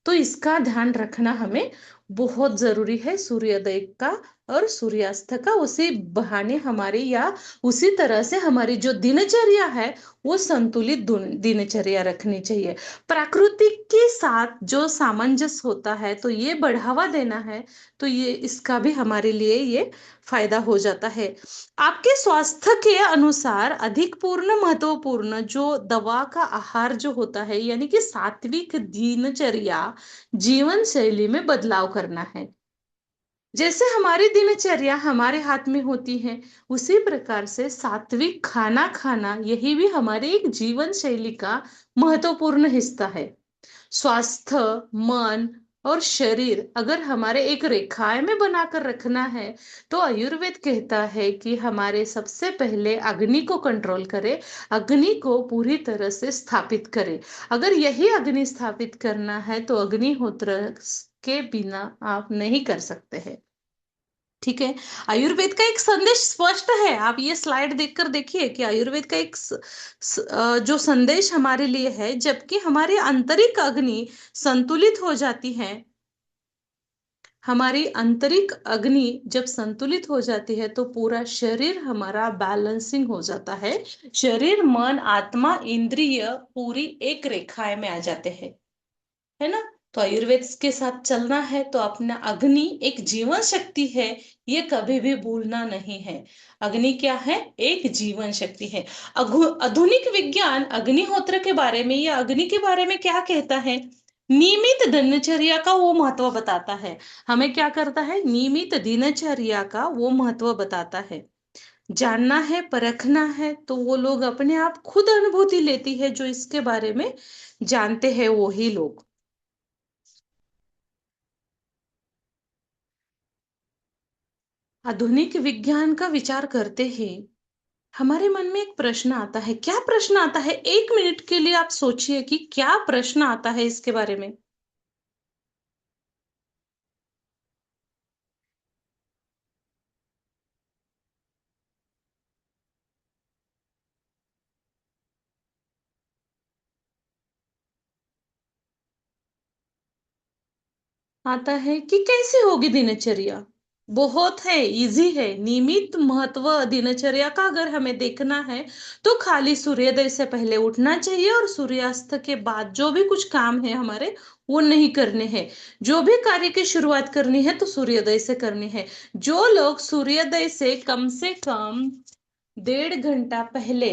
तो इसका ध्यान रखना हमें बहुत जरूरी है, सूर्योदय का और सूर्यास्त का। उसी बहाने हमारी या उसी तरह से हमारी जो दिनचर्या है वो संतुलित दिनचर्या रखनी चाहिए। प्रकृति के साथ जो सामंजस्य होता है तो ये बढ़ावा देना है, तो ये इसका भी हमारे लिए ये फायदा हो जाता है। आपके स्वास्थ्य के अनुसार अधिक पूर्ण महत्वपूर्ण जो दवा का आहार जो होता है, यानी कि सात्विक दिनचर्या जीवन शैली में बदलाव करना है। जैसे हमारी दिनचर्या हमारे हाथ में होती है, उसी प्रकार से सात्विक खाना खाना यही भी हमारे एक जीवन शैली का महत्वपूर्ण हिस्सा है। स्वास्थ्य, मन और शरीर अगर हमारे एक रेखाएं में बनाकर रखना है तो आयुर्वेद कहता है कि हमारे सबसे पहले अग्नि को कंट्रोल करे, अग्नि को पूरी तरह से स्थापित करे। अगर यही अग्नि स्थापित करना है तो अग्निहोत्र के बिना आप नहीं कर सकते हैं। ठीक है। आयुर्वेद का एक संदेश स्पष्ट है, आप ये स्लाइड देखकर देखिए कि आयुर्वेद का एक जो संदेश हमारे लिए है, जबकि हमारी आंतरिक अग्नि संतुलित हो जाती है। हमारी आंतरिक अग्नि जब संतुलित हो जाती है तो पूरा शरीर हमारा बैलेंसिंग हो जाता है। शरीर, मन, आत्मा, इंद्रिय पूरी एक रेखाएं में आ जाते हैं, है ना। तो आयुर्वेद के साथ चलना है तो अपना अग्नि एक जीवन शक्ति है, ये कभी भी भूलना नहीं है। अग्नि क्या है? एक जीवन शक्ति है। आधुनिक विज्ञान अग्निहोत्र के बारे में या अग्नि के बारे में क्या कहता है? नियमित दिनचर्या का वो महत्व बताता है। हमें क्या करता है? नियमित दिनचर्या का वो महत्व बताता है। जानना है, परखना है तो वो लोग अपने आप खुद अनुभूति लेती है, जो इसके बारे में जानते हैं वही लोग। आधुनिक विज्ञान का विचार करते ही हमारे मन में एक प्रश्न आता है। क्या प्रश्न आता है? 1 मिनट के लिए आप सोचिए कि क्या प्रश्न आता है इसके बारे में। आता है कि कैसे होगी दिनचर्या। बहुत है, इजी है। नियमित महत्व दिनचर्या का अगर हमें देखना है तो खाली सूर्योदय से पहले उठना चाहिए और सूर्यास्त के बाद जो भी कुछ काम है हमारे वो नहीं करने हैं। जो भी कार्य की शुरुआत करनी है तो सूर्योदय से करनी है। जो लोग सूर्योदय से कम 1.5 घंटा पहले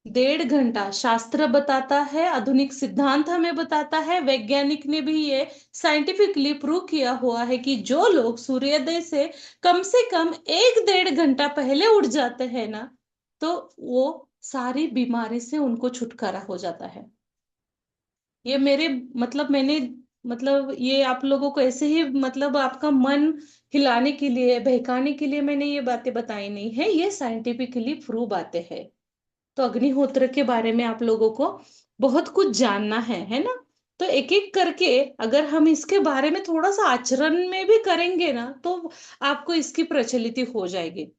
1.5 घंटा शास्त्र बताता है, आधुनिक सिद्धांत हमें बताता है, वैज्ञानिक ने भी ये साइंटिफिकली प्रूव किया हुआ है कि जो लोग सूर्योदय से कम 1-1.5 घंटा पहले उठ जाते हैं ना, तो वो सारी बीमारी से उनको छुटकारा हो जाता है। ये मेरे मतलब मैंने मतलब ये आप लोगों को ऐसे ही मतलब आपका मन हिलाने के लिए, बहकाने के लिए मैंने ये बातें बताई नहीं है, ये साइंटिफिकली प्रूव बातें हैं। तो अग्निहोत्र के बारे में आप लोगों को बहुत कुछ जानना है ना? तो एक एक करके अगर हम इसके बारे में थोड़ा सा आचरण में भी करेंगे ना, तो आपको इसकी प्रचलित हो जाएगी।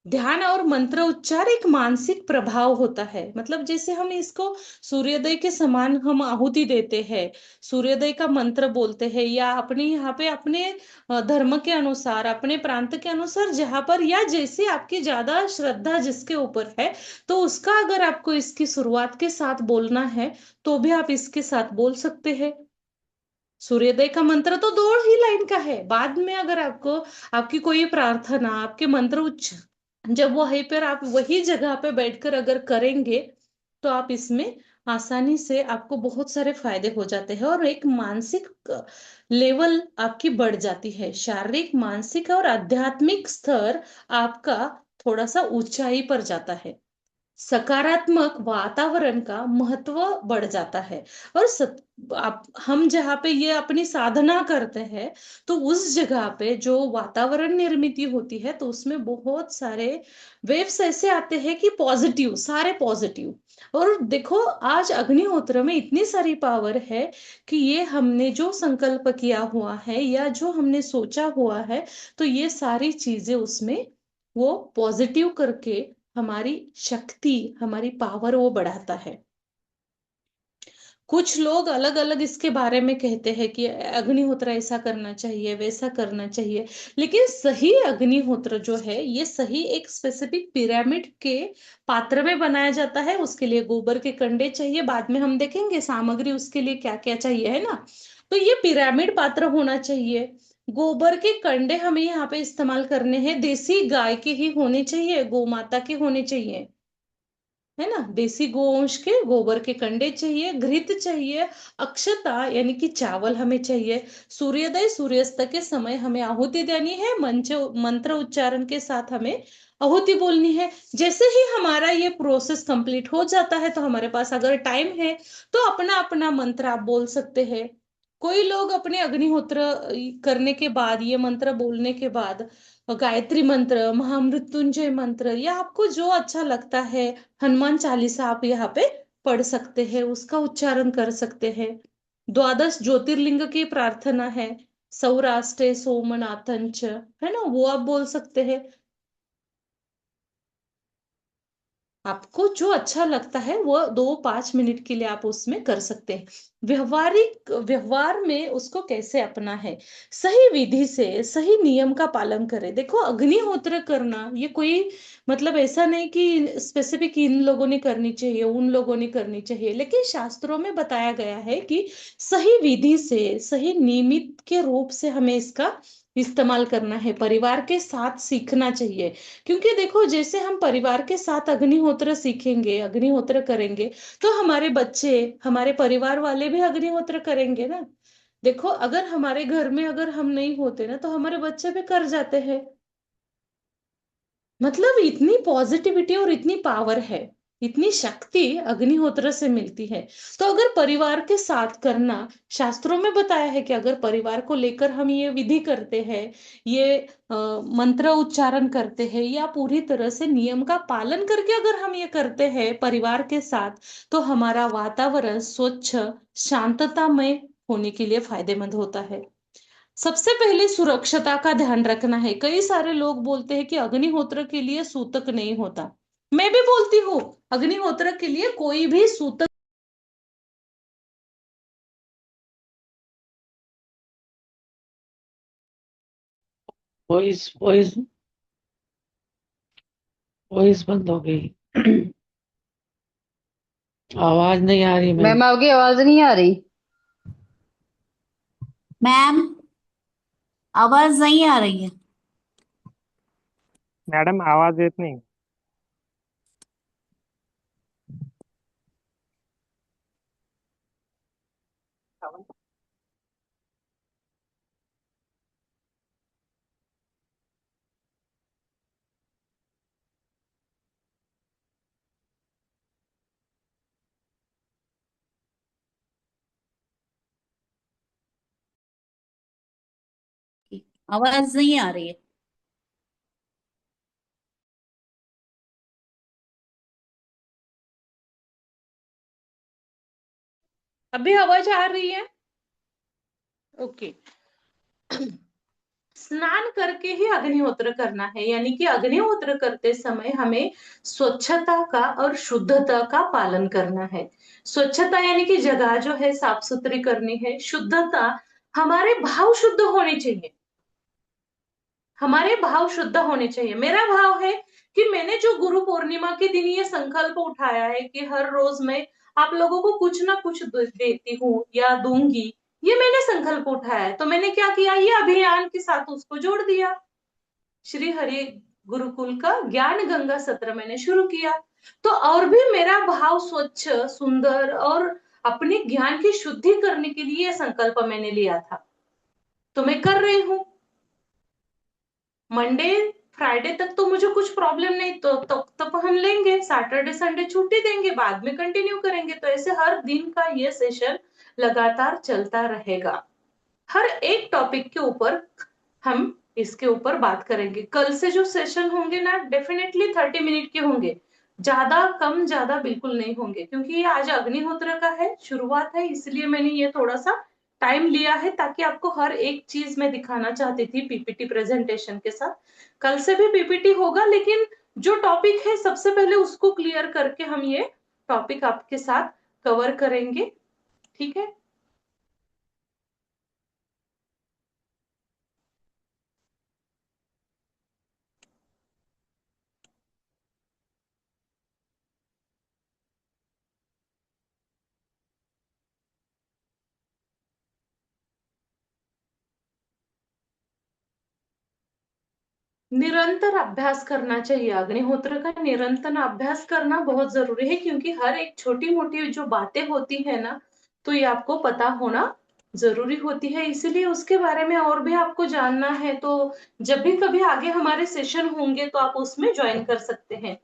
ध्यान और मंत्र उच्चार एक मानसिक प्रभाव होता है, मतलब जैसे हम इसको सूर्योदय के समान हम आहुति देते हैं, सूर्योदय का मंत्र बोलते हैं, या अपने यहाँ पे अपने धर्म के अनुसार, अपने प्रांत के अनुसार जहां पर या जैसे आपकी ज्यादा श्रद्धा जिसके ऊपर है, तो उसका अगर आपको इसकी शुरुआत के साथ बोलना है, तो भी आप इसके साथ बोल सकते हैं। सूर्योदय का मंत्र तो 2 ही लाइन का है, बाद में अगर आपको आपकी कोई प्रार्थना, आपके मंत्र उच्च जब वहीं पर आप वही जगह पे बैठकर अगर करेंगे, तो आप इसमें आसानी से आपको बहुत सारे फायदे हो जाते हैं, और एक मानसिक लेवल आपकी बढ़ जाती है, शारीरिक, मानसिक और आध्यात्मिक स्तर आपका थोड़ा सा ऊंचाई पर जाता है, सकारात्मक वातावरण का महत्व बढ़ जाता है। और हम जहाँ पे ये अपनी साधना करते हैं, तो उस जगह पे जो वातावरण निर्मित होती है, तो उसमें बहुत सारे वेव्स ऐसे आते हैं कि पॉजिटिव, सारे पॉजिटिव। और देखो आज अग्निहोत्र में इतनी सारी पावर है कि ये हमने जो संकल्प किया हुआ है या जो हमने सोचा हुआ है, तो ये सारी चीजें उसमें वो पॉजिटिव करके हमारी शक्ति, हमारी पावर वो बढ़ाता है। कुछ लोग अलग अलग इसके बारे में कहते हैं कि अग्निहोत्र ऐसा करना चाहिए, वैसा करना चाहिए, लेकिन सही अग्निहोत्र जो है, ये सही एक स्पेसिफिक पिरामिड के पात्र में बनाया जाता है। उसके लिए गोबर के कंडे चाहिए, बाद में हम देखेंगे सामग्री उसके लिए क्या क्या चाहिए, है ना? तो ये पिरामिड पात्र होना चाहिए। गोबर के कंडे हमें यहाँ पे इस्तेमाल करने हैं, देसी गाय के ही होने चाहिए, गौ माता के होने चाहिए, है ना? देसी गोवंश के गोबर के कंडे चाहिए, घृत चाहिए, अक्षता यानी कि चावल हमें चाहिए। सूर्योदय सूर्यास्त के समय हमें आहुति देनी है, मंच मंत्र उच्चारण के साथ हमें आहुति बोलनी है। जैसे ही हमारा ये प्रोसेस कंप्लीट हो जाता है, तो हमारे पास अगर टाइम है, तो अपना अपना मंत्र आप बोल सकते हैं। कोई लोग अपने अग्निहोत्र करने के बाद, ये मंत्र बोलने के बाद, गायत्री मंत्र, महामृत्युंजय मंत्र, या आपको जो अच्छा लगता है, हनुमान चालीसा आप यहाँ पे पढ़ सकते हैं, उसका उच्चारण कर सकते हैं। 12 ज्योतिर्लिंग की प्रार्थना है, सौराष्ट्र सोमनाथंच, है ना, वो आप बोल सकते हैं। आपको जो अच्छा लगता है वो 2-5 मिनट के लिए आप उसमें कर सकते हैं। व्यवहारिक व्यवहार में उसको कैसे अपना है, सही विधि से, सही नियम का पालन करें। देखो अग्निहोत्र करना ये कोई मतलब ऐसा नहीं कि स्पेसिफिक इन लोगों ने करनी चाहिए, उन लोगों ने करनी चाहिए, लेकिन शास्त्रों में बताया गया है कि सही विधि से, सही नियमित के रूप से हमें इसका इस्तेमाल करना है, परिवार के साथ सीखना चाहिए। क्योंकि देखो जैसे हम परिवार के साथ अग्निहोत्र सीखेंगे, अग्निहोत्र करेंगे, तो हमारे बच्चे, हमारे परिवार वाले भी अग्निहोत्र करेंगे ना। देखो अगर हमारे घर में अगर हम नहीं होते ना, तो हमारे बच्चे भी कर जाते हैं। मतलब इतनी पॉजिटिविटी और इतनी पावर है, इतनी शक्ति अग्निहोत्र से मिलती है। तो अगर परिवार के साथ करना, शास्त्रों में बताया है कि अगर परिवार को लेकर हम ये विधि करते हैं, ये मंत्र उच्चारण करते हैं, या पूरी तरह से नियम का पालन करके अगर हम ये करते हैं परिवार के साथ, तो हमारा वातावरण स्वच्छ, शांततामय होने के लिए फायदेमंद होता है। सबसे पहले सुरक्षता का ध्यान रखना है। कई सारे लोग बोलते हैं कि अग्निहोत्र के लिए सूतक नहीं होता, मैं भी बोलती हूँ अग्निहोत्र के लिए कोई भी सूतक। वॉइस वॉइस वॉइस बंद हो गई। आवाज नहीं आ रही मैम। मैम आपकी आवाज नहीं आ रही। मैम आवाज नहीं आ रही है। मैडम आवाज येत नाही। आवाज नहीं आ रही है। अभी आवाज आ रही है? ओके। स्नान करके ही अग्निहोत्र करना है, यानी कि अग्निहोत्र करते समय हमें स्वच्छता का और शुद्धता का पालन करना है। स्वच्छता यानी कि जगह जो है साफ सुथरी करनी है। शुद्धता, हमारे भाव शुद्ध होने चाहिए। हमारे भाव शुद्ध होने चाहिए। मेरा भाव है कि मैंने जो गुरु पूर्णिमा के दिन ये संकल्प उठाया है कि हर रोज मैं आप लोगों को कुछ ना कुछ देती हूँ या दूंगी, ये मैंने संकल्प उठाया है, तो मैंने क्या किया, ये अभियान के साथ उसको जोड़ दिया। श्री हरि गुरुकुल का ज्ञान गंगा सत्र मैंने शुरू किया। तो और भी मेरा भाव स्वच्छ, सुंदर और अपने ज्ञान की शुद्धि करने के लिए यह संकल्प मैंने लिया था, तो मैं कर रही हूं। मंडे फ्राइडे तक तो मुझे कुछ प्रॉब्लम नहीं, तो तब हम लेंगे, सैटरडे संडे छुट्टी देंगे, बाद में कंटिन्यू करेंगे। तो ऐसे हर दिन का ये सेशन लगातार चलता रहेगा। हर एक टॉपिक के ऊपर हम इसके ऊपर बात करेंगे। कल से जो सेशन होंगे ना, डेफिनेटली 30 मिनट के होंगे, ज्यादा कम ज्यादा बिल्कुल नहीं होंगे, क्योंकि ये आज अग्निहोत्र का है, शुरुआत है, इसलिए मैंने ये थोड़ा सा टाइम लिया है, ताकि आपको हर एक चीज मैं दिखाना चाहती थी पीपीटी प्रेजेंटेशन के साथ। कल से भी पीपीटी होगा, लेकिन जो टॉपिक है सबसे पहले उसको क्लियर करके हम ये टॉपिक आपके साथ कवर करेंगे, ठीक है। निरंतर अभ्यास करना चाहिए, अग्निहोत्र का निरंतर अभ्यास करना बहुत जरूरी है, क्योंकि हर एक छोटी मोटी जो बातें होती है ना, तो ये आपको पता होना जरूरी होती है। इसीलिए उसके बारे में और भी आपको जानना है, तो जब भी कभी आगे हमारे सेशन होंगे तो आप उसमें ज्वाइन कर सकते हैं।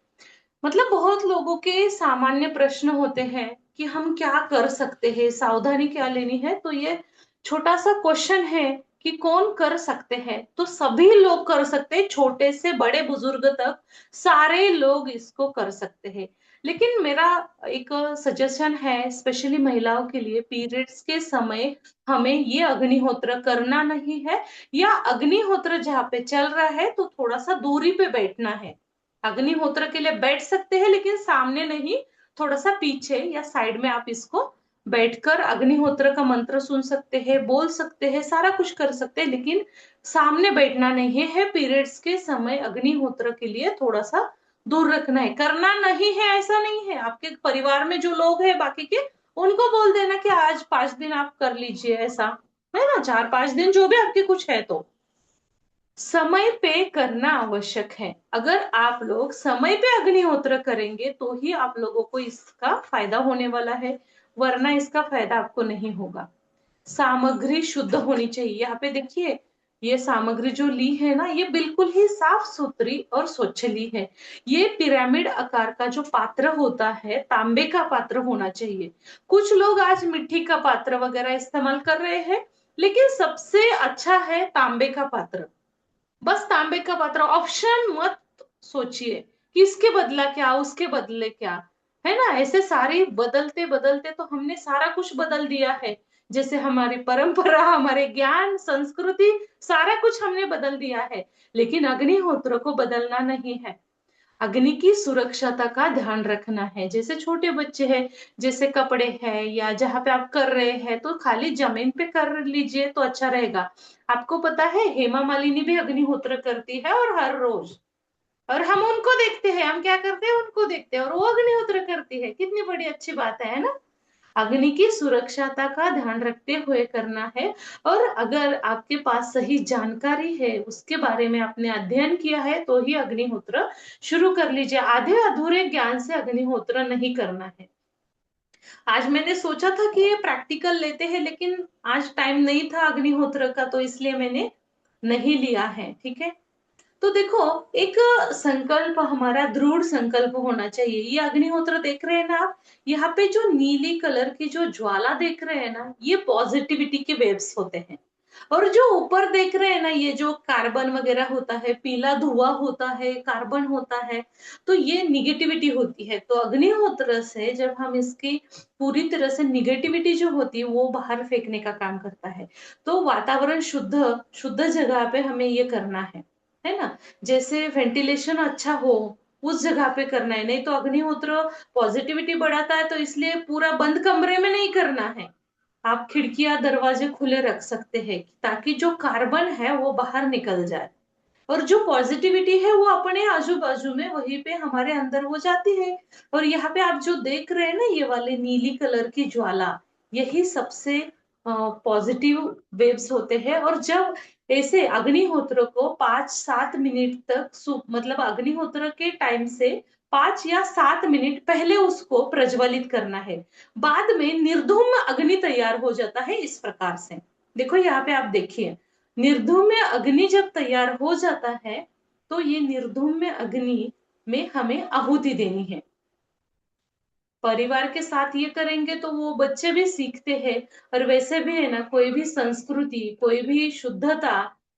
मतलब बहुत लोगों के सामान्य प्रश्न होते हैं कि हम क्या कर सकते हैं, सावधानी क्या लेनी है, तो ये छोटा सा क्वेश्चन है कि कौन कर सकते हैं, तो सभी लोग कर सकते हैं, छोटे से बड़े बुजुर्ग तक सारे लोग इसको कर सकते हैं। लेकिन मेरा एक सजेशन है स्पेशली महिलाओं के लिए, पीरियड्स के समय हमें ये अग्निहोत्र करना नहीं है, या अग्निहोत्र जहाँ पे चल रहा है तो थोड़ा सा दूरी पे बैठना है। अग्निहोत्र के लिए बैठ सकते हैं, लेकिन सामने नहीं, थोड़ा सा पीछे या साइड में आप इसको बैठकर अग्निहोत्र का मंत्र सुन सकते हैं, बोल सकते हैं, सारा कुछ कर सकते हैं, लेकिन सामने बैठना नहीं है। पीरियड्स के समय अग्निहोत्र के लिए थोड़ा सा दूर रखना है, करना नहीं है ऐसा नहीं है। आपके परिवार में जो लोग हैं बाकी के, उनको बोल देना कि आज 5 दिन आप कर लीजिए, ऐसा है ना, 4-5 दिन जो भी आपके कुछ है, तो समय पे करना आवश्यक है। अगर आप लोग समय पे अग्निहोत्र करेंगे तो ही आप लोगों को इसका फायदा होने वाला है, वरना इसका फायदा आपको नहीं होगा। सामग्री शुद्ध होनी चाहिए। यहाँ पे देखिए, ये सामग्री जो ली है ना, ये बिल्कुल ही साफ सुथरी और स्वच्छ ली है। ये पिरामिड आकार का जो पात्र होता है, तांबे का पात्र होना चाहिए। कुछ लोग आज मिट्टी का पात्र वगैरह इस्तेमाल कर रहे हैं, लेकिन सबसे अच्छा है तांबे का पात्र। बस तांबे का पात्र, ऑप्शन मत सोचिए कि इसके बदला क्या, उसके बदले क्या, है ना। ऐसे सारे बदलते बदलते तो हमने सारा कुछ बदल दिया है। जैसे हमारी परंपरा, हमारे ज्ञान, संस्कृति, सारा कुछ हमने बदल दिया है, लेकिन अग्निहोत्र को बदलना नहीं है। अग्नि की सुरक्षता का ध्यान रखना है। जैसे छोटे बच्चे हैं, जैसे कपड़े हैं, या जहां पे आप कर रहे हैं तो खाली जमीन पे कर लीजिए तो अच्छा रहेगा। आपको पता है हेमा मालिनी भी अग्निहोत्र करती है, और हर रोज, और हम उनको देखते हैं, हम क्या करते हैं, उनको देखते हैं और वो अग्निहोत्र करती है। कितनी बड़ी अच्छी बात है ना। अग्नि की सुरक्षता का ध्यान रखते हुए करना है। और अगर आपके पास सही जानकारी है, उसके बारे में आपने अध्ययन किया है, तो ही अग्निहोत्र शुरू कर लीजिए। आधे अधूरे ज्ञान से अग्निहोत्र नहीं करना है। आज मैंने सोचा था कि ये प्रैक्टिकल लेते हैं, लेकिन आज टाइम नहीं था अग्निहोत्र का, तो इसलिए मैंने नहीं लिया है, ठीक है। तो देखो, एक संकल्प हमारा दृढ़ संकल्प होना चाहिए। ये अग्निहोत्र देख रहे हैं ना आप, यहाँ पे जो नीली कलर की जो ज्वाला देख रहे हैं ना, ये पॉजिटिविटी के वेव्स होते हैं। और जो ऊपर देख रहे हैं ना, ये जो कार्बन वगैरह होता है, पीला धुआं होता है, कार्बन होता है, तो ये निगेटिविटी होती है। तो अग्निहोत्र से जब हम इसकी पूरी तरह से निगेटिविटी जो होती है वो बाहर फेंकने का काम करता है। तो वातावरण शुद्ध शुद्ध जगह पे हमें ये करना है ना। जैसे वेंटिलेशन अच्छा हो उस जगह पे करना है, नहीं तो अग्निहोत्र पॉजिटिविटी बढ़ाता है, तो इसलिए पूरा बंद कमरे में नहीं करना है। आप खिड़कियां दरवाजे खुले रख सकते हैं ताकि जो कार्बन है वो बाहर निकल जाए, और जो पॉजिटिविटी है वो अपने आजू बाजू में वहीं पे हमारे अंदर हो जाती है। और यहाँ पे आप जो देख रहे हैं ना, ये वाले नीली कलर की ज्वाला, यही सबसे पॉजिटिव वेव्स होते हैं। और जब ऐसे अग्निहोत्र को 5-7 मिनट तक मतलब अग्निहोत्र के टाइम से 5 या 7 मिनट पहले उसको प्रज्वलित करना है, बाद में निर्धूम अग्नि तैयार हो जाता है इस प्रकार से। देखो यहाँ पे आप देखिए, निर्धूम्य अग्नि जब तैयार हो जाता है तो ये निर्धूम्य अग्नि में हमें आहुति देनी है। परिवार के साथ ये करेंगे तो वो बच्चे भी सीखते हैं। और वैसे भी है ना, कोई भी संस्कृति, कोई भी शुद्धता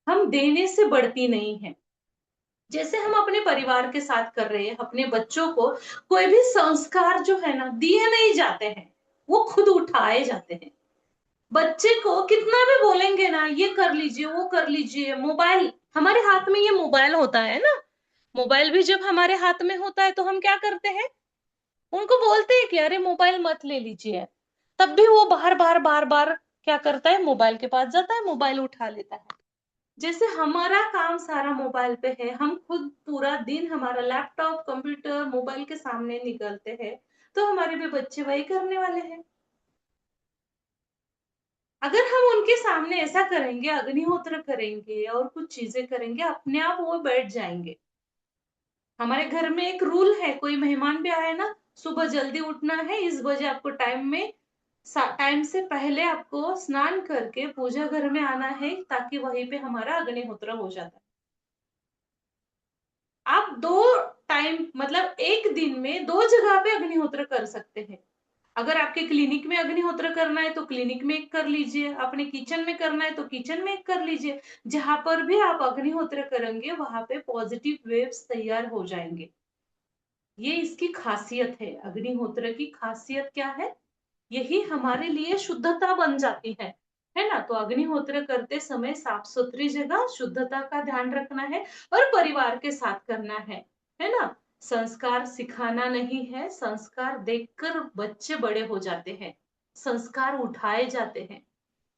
हम देने से बढ़ती नहीं है। जैसे हम अपने परिवार के साथ कर रहे हैं, अपने बच्चों को कोई भी संस्कार जो है ना दिए नहीं जाते हैं, वो खुद उठाए जाते हैं। बच्चे को कितना भी बोलेंगे ना, ये कर लीजिए, वो कर लीजिए, मोबाइल हमारे हाथ में, ये मोबाइल होता है ना, मोबाइल भी जब हमारे हाथ में होता है तो हम क्या करते हैं, उनको बोलते हैं कि अरे मोबाइल मत ले लीजिए, तब भी वो बार बार बार बार क्या करता है, मोबाइल के पास जाता है, मोबाइल उठा लेता है। जैसे हमारा काम सारा मोबाइल पे है, हम खुद पूरा दिन हमारा लैपटॉप कंप्यूटर मोबाइल के सामने निकलते हैं, तो हमारे भी बच्चे वही करने वाले हैं। अगर हम उनके सामने ऐसा करेंगे, अग्निहोत्र करेंगे और कुछ चीजें करेंगे, अपने आप वो बैठ जाएंगे। हमारे घर में एक रूल है, कोई मेहमान भी आए ना, सुबह जल्दी उठना है, इस बजे आपको टाइम से पहले आपको स्नान करके पूजा घर में आना है, ताकि वहीं पे हमारा अग्निहोत्र हो जाता है। आप 2 टाइम मतलब एक दिन में 2 जगह पे अग्निहोत्र कर सकते हैं। अगर आपके क्लिनिक में अग्निहोत्र करना है तो क्लिनिक में एक कर लीजिए, अपने किचन में करना है तो किचन में एक कर लीजिए। जहां पर भी आप अग्निहोत्र करेंगे वहां पे पॉजिटिव वेव्स तैयार हो जाएंगे। ये इसकी खासियत है, अग्निहोत्र की खासियत क्या है, यही हमारे लिए शुद्धता बन जाती है ना। तो अग्निहोत्र करते समय साफ सुथरी जगह, शुद्धता का ध्यान रखना है, और परिवार के साथ करना है ना। संस्कार सिखाना नहीं है, संस्कार देखकर बच्चे बड़े हो जाते हैं, संस्कार उठाए जाते हैं।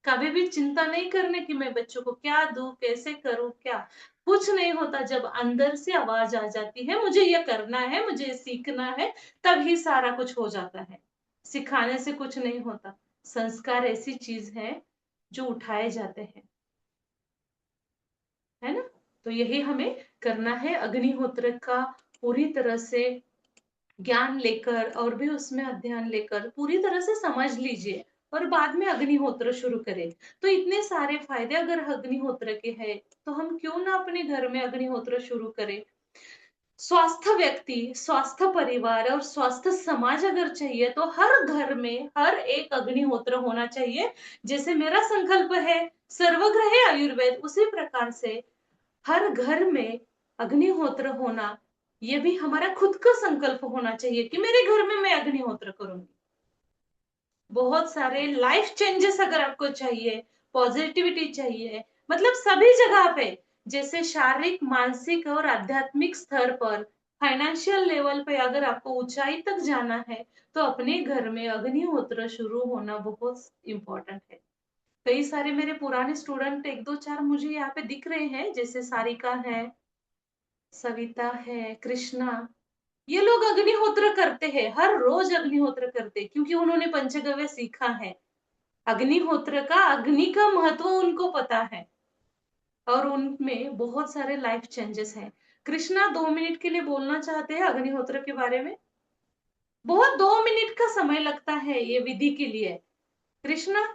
कभी भी चिंता नहीं करने की मैं बच्चों को क्या दूं, कैसे करूं, क्या कुछ नहीं होता। जब अंदर से आवाज आ जाती है मुझे ये करना है, मुझे ये सीखना है, तभी सारा कुछ हो जाता है। सिखाने से कुछ नहीं होता। संस्कार ऐसी चीज है जो उठाए जाते हैं, है ना। तो यही हमें करना है, अग्निहोत्र का पूरी तरह से ज्ञान लेकर और भी उसमें अध्ययन लेकर पूरी तरह से समझ लीजिए, और बाद में अग्निहोत्र शुरू करें। तो इतने सारे फायदे अगर अग्निहोत्र के हैं, तो हम क्यों ना अपने घर में अग्निहोत्र शुरू करें। स्वस्थ व्यक्ति, स्वस्थ परिवार और स्वस्थ समाज अगर चाहिए तो हर घर में हर एक अग्निहोत्र होना चाहिए। जैसे मेरा संकल्प है सर्वग्रहे आयुर्वेद, उसी प्रकार से हर घर में अग्निहोत्र होना, ये भी हमारा खुद का संकल्प होना चाहिए कि मेरे घर में मैं अग्निहोत्र करूंगी। बहुत सारे लाइफ चेंजेस अगर आपको चाहिए, पॉजिटिविटी चाहिए, मतलब सभी जगह पे, जैसे शारीरिक, मानसिक और आध्यात्मिक स्तर पर, फाइनेंशियल लेवल पे अगर आपको ऊंचाई तक जाना है, तो अपने घर में अग्निहोत्र शुरू होना बहुत इंपॉर्टेंट है। कई सारे मेरे पुराने स्टूडेंट, 1-2-4 मुझे यहाँ पे दिख रहे हैं, जैसे सारिका है, सविता है, कृष्णा, ये लोग अग्निहोत्र करते हैं, हर रोज अग्निहोत्र करते हैं, क्योंकि उन्होंने पंचगव्य सीखा है। अग्निहोत्र का, अग्नि का महत्व उनको पता है, और उनमें बहुत सारे लाइफ चेंजेस हैं। कृष्णा 2 मिनट के लिए बोलना चाहते हैं अग्निहोत्र के बारे में। बहुत 2 मिनट का समय लगता है ये विधि के लिए। कृष्णा,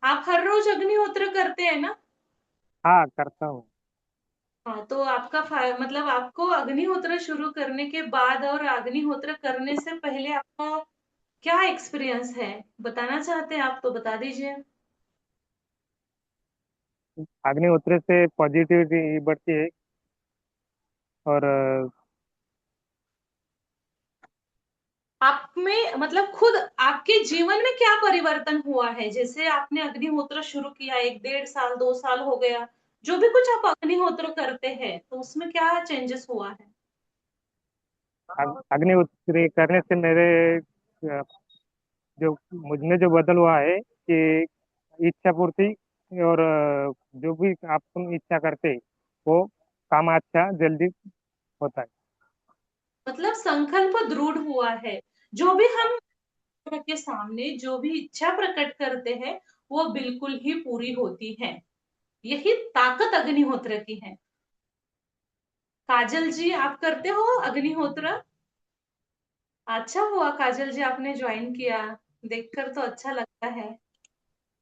आप हर रोज अग्निहोत्र करते हैं ना? हाँ, करता हूँ। हाँ, तो आपका मतलब आपको अग्निहोत्र शुरू करने के बाद और अग्निहोत्र करने से पहले आपका क्या एक्सपीरियंस है, बताना चाहते हैं आप तो बता दीजिए। अग्निहोत्र से पॉजिटिविटी बढ़ती है। और आप में मतलब खुद आपके जीवन में क्या परिवर्तन हुआ है? जैसे आपने अग्निहोत्र शुरू किया 1 डेढ़ साल, 2 साल हो गया, जो भी कुछ आप अग्निहोत्र करते हैं, तो उसमें क्या चेंजेस हुआ है? अग्निहोत्र करने से मेरे जो मुझ में जो बदल हुआ है कि इच्छा पूर्ति और जो भी आप इच्छा करते हैं, वो काम अच्छा जल्दी होता है। मतलब संकल्प दृढ़ हुआ है। जो भी हम के सामने जो भी इच्छा प्रकट करते हैं, वो बिल्कुल ही पूरी होती है। यही ताकत अग्निहोत्र की है। काजल जी, आप करते हो अग्निहोत्र? अच्छा हुआ काजल जी आपने ज्वाइन किया, देखकर तो अच्छा लगता है।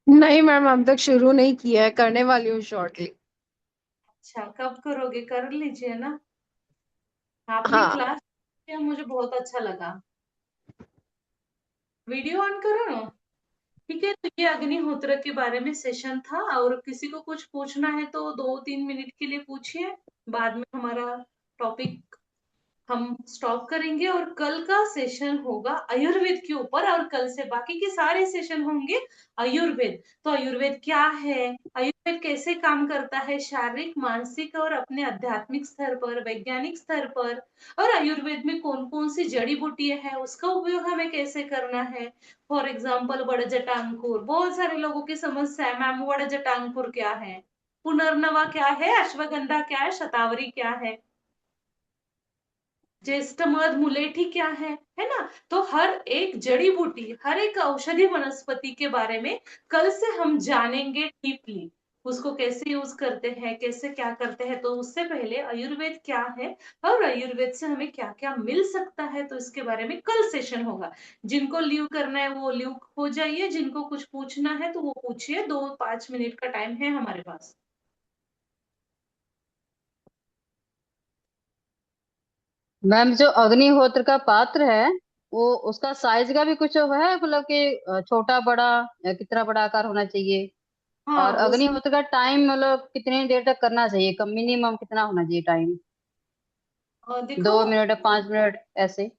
नहीं मैम, अब तक शुरू नहीं किया है, करने वाली हूँ शॉर्टली। अच्छा, कब करोगे? कर लीजिए ना। आपने हाँ। क्लास किया, मुझे बहुत अच्छा लगा। वीडियो ऑन करो ना। ठीक है, तो ये अग्निहोत्र के बारे में सेशन था, और किसी को कुछ पूछना है तो 2-3 मिनट के लिए पूछिए। बाद में हमारा टॉपिक हम स्टॉप करेंगे, और कल का सेशन होगा आयुर्वेद के ऊपर, और कल से बाकी के सारे सेशन होंगे आयुर्वेद। तो आयुर्वेद क्या है, आयुर्वेद कैसे काम करता है, शारीरिक, मानसिक और अपने आध्यात्मिक स्तर पर, वैज्ञानिक स्तर पर, और आयुर्वेद में कौन कौन सी जड़ी बूटियां है, उसका उपयोग हमें कैसे करना है। फॉर एग्जाम्पल बड़जटांकुर, बहुत सारे लोगों की समस्या है, मैम बड़जटांकुर क्या है, पुनर्नवा क्या है, अश्वगंधा क्या है, शतावरी क्या है, ज्येष्ठमध मुलेठी क्या है ना। तो हर एक जड़ी बूटी, हर एक औषधि वनस्पति के बारे में कल से हम जानेंगे डीपली। उसको कैसे यूज करते हैं, कैसे क्या करते हैं। तो उससे पहले आयुर्वेद क्या है, और आयुर्वेद से हमें क्या क्या मिल सकता है, तो इसके बारे में कल सेशन होगा। जिनको लीव करना है वो लीव हो जाइए, जिनको कुछ पूछना है तो वो पूछिए। 2-5 मिनट का टाइम है हमारे पास। मैम, जो अग्निहोत्र का पात्र है, वो उसका साइज का भी कुछ है, मतलब कि छोटा बड़ा या कितना बड़ा आकार होना चाहिए? और हाँ, उसमें अग्निहोत्र का टाइम मतलब कितनी देर तक करना चाहिए, कम मिनिमम कितना होना चाहिए टाइम? देखो, 2 मिनट या 5 मिनट ऐसे?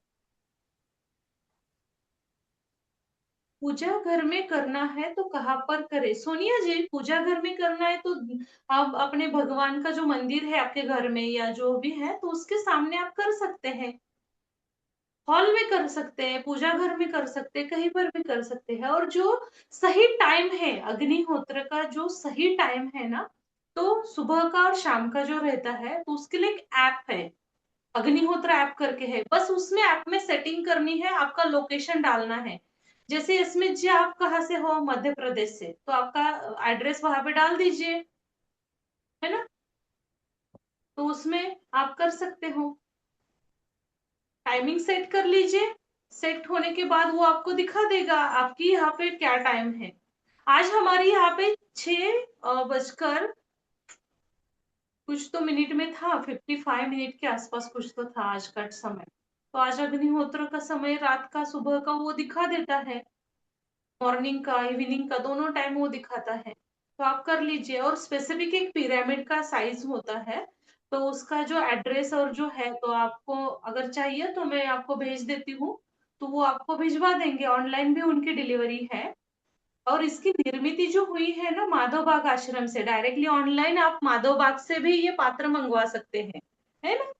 पूजा घर में करना है तो कहाँ पर करे सोनिया जी? पूजा घर में करना है तो आप अपने भगवान का जो मंदिर है आपके घर में या जो भी है, तो उसके सामने आप कर सकते हैं। हॉल में कर सकते हैं, पूजा घर में कर सकते हैं, कहीं पर भी कर सकते हैं। और जो सही टाइम है अग्निहोत्र का, जो सही टाइम है ना, तो सुबह का और शाम का जो रहता है, तो उसके लिए एक ऐप है, अग्निहोत्र ऐप करके है। बस उसमें ऐप में सेटिंग करनी है, आपका लोकेशन डालना है। जैसे इसमें जी आप कहाँ से हो, मध्य प्रदेश से, तो आपका एड्रेस वहां पे डाल दीजिए, है ना। तो उसमें आप कर सकते हो। टाइमिंग सेट कर लीजिए। सेट होने के बाद वो आपको दिखा देगा आपकी यहाँ पे क्या टाइम है। आज हमारी यहाँ पे 6 बजकर कुछ तो मिनट में था, 55 मिनट के आसपास कुछ तो था आज का समय। तो आज अग्निहोत्र का समय रात का सुबह का वो दिखा देता है, मॉर्निंग का इवनिंग का दोनों टाइम वो दिखाता है। तो आप कर लीजिए। और स्पेसिफिक एक पिरामिड का साइज होता है, तो उसका जो एड्रेस और जो है, तो आपको अगर चाहिए तो मैं आपको भेज देती हूँ, तो वो आपको भिजवा देंगे। ऑनलाइन भी उनकी डिलीवरी है। और इसकी निर्मित जो हुई है ना माधव बाग आश्रम से, डायरेक्टली ऑनलाइन आप माधव बाग से भी ये पात्र मंगवा सकते हैं, है ना।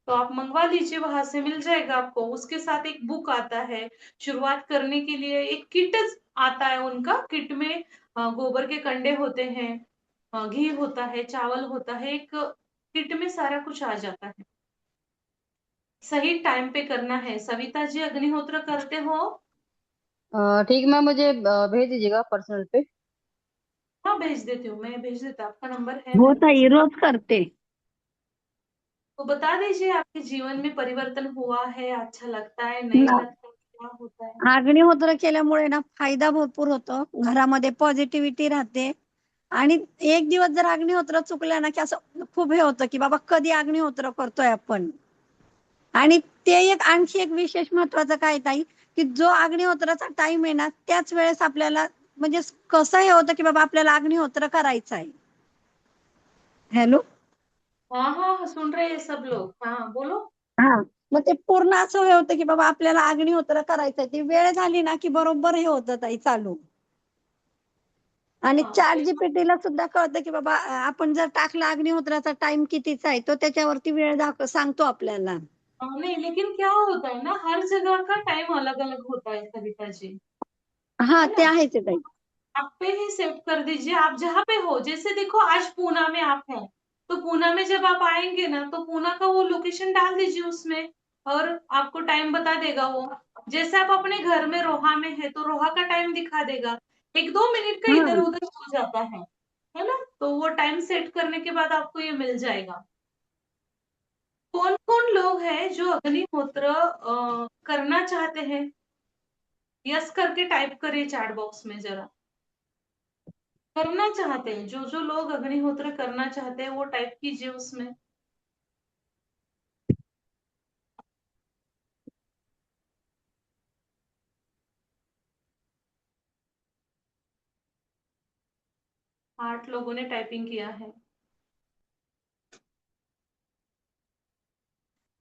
तो आप मंगवा लीजिए, वहां से मिल जाएगा आपको। उसके साथ एक बुक आता है, शुरुआत करने के लिए एक किट आता है उनका। किट में गोबर के कंडे होते हैं, घी होता है, चावल होता है, एक किट में सारा कुछ आ जाता है। सही टाइम पे करना है। सविता जी, अग्निहोत्र करते हो? ठीक, मैम मुझे भेज दीजिएगा पर्सनल पे। हाँ, भेज देती हूँ, मैं भेज देता, आपका नंबर है वो मेरे पास। ताई रोज करते. तो बता दीजिए आपके जीवन में परिवर्तन हुआ है, अच्छा लगता है, नहीं ना, लगता, क्या होता है? अग्निहोत्र केल्यामुळे ना फायदा भरपूर होतो. घरामध्ये पॉझिटिव्हिटी राहते. आणि एक दिवस जर अग्निहोत्र चुकला ना की असं खूप हे होतं की बाबा कधी अग्निहोत्र करतोय आपण. आणि ते एक आणखी एक विशेष महत्वाचं काय ताई, की जो अग्निहोत्राचा टाइम आहे ना त्याच वेळेस आपल्याला म्हणजे कसं हे होतं की बाबा आपल्याला अग्निहोत्र करायचं आहे. हॅलो. हाँ हाँ सुन रहे हैं सब लोग, हाँ बोलो. हा. मग ते पूर्ण असं हे होतं की बाबा आपल्याला अग्निहोत्र करायचंय, ती वेळ झाली ना की बरोबर हे होतं ताई चालू. आणि हाँ चॅट जीपीटीला सुद्धा कळतं की बाबा आपण जर टाकला अग्निहोत्राचा टाइम कितीचा आहे तो त्याच्यावरती वेळ सांगतो आपल्याला. नहीं लेकिन क्या होता है ना, हर जगह का टाइम अलग अलग होता है सविता जी, हा है ते ना. आहेच आहे ताई. आप पे ही सेट कर दीजिए, आप जहाँ पे हो. जैसे देखो आज पूना में आप हैं, तो पूना में जब आप आएंगे ना तो पूना का वो लोकेशन डाल दीजिए उसमें, और आपको टाइम बता देगा वो. जैसे आप अपने घर में रोहा में है तो रोहा का टाइम दिखा देगा. 1-2 मिनट का हा. इधर उधर हो जाता है ना. तो वो टाइम सेट करने के बाद आपको ये मिल जाएगा. कौन कौन लोग हैं जो अग्निहोत्र करना चाहते हैं? यस करके टाइप करिए चैट बॉक्स में जरा. करना चाहते हैं, जो जो लोग अग्निहोत्र करना चाहते हैं वो टाइप कीजिए उसमें. आठ लोगों ने टाइपिंग किया है.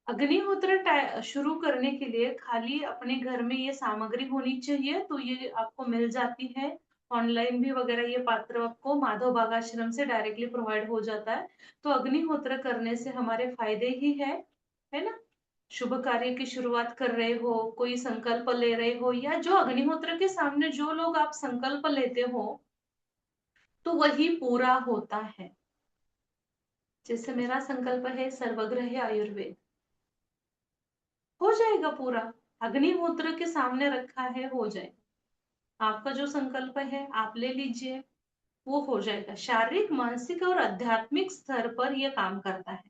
अग्निहोत्र शुरू करने के लिए खाली अपने घर में ये सामग्री होनी चाहिए, तो ये आपको मिल जाती है ऑनलाइन भी वगैरह. ये पात्र आपको माधव बाग आश्रम से डायरेक्टली प्रोवाइड हो जाता है. तो अग्निहोत्र करने से हमारे फायदे ही है ना. शुभ कार्य की शुरुआत कर रहे हो, कोई संकल्प ले रहे हो, या जो अग्निहोत्र के सामने जो लोग आप संकल्प लेते हो तो वही पूरा होता है. जैसे मेरा संकल्प है सर्वग्रह आयुर्वेद, हो जाएगा पूरा. अग्निहोत्र के सामने रखा है, हो जाएगा. आपका जो संकल्प है आप ले लीजिए, वो हो जाएगा. शारीरिक, मानसिक और आध्यात्मिक स्तर पर यह काम करता है.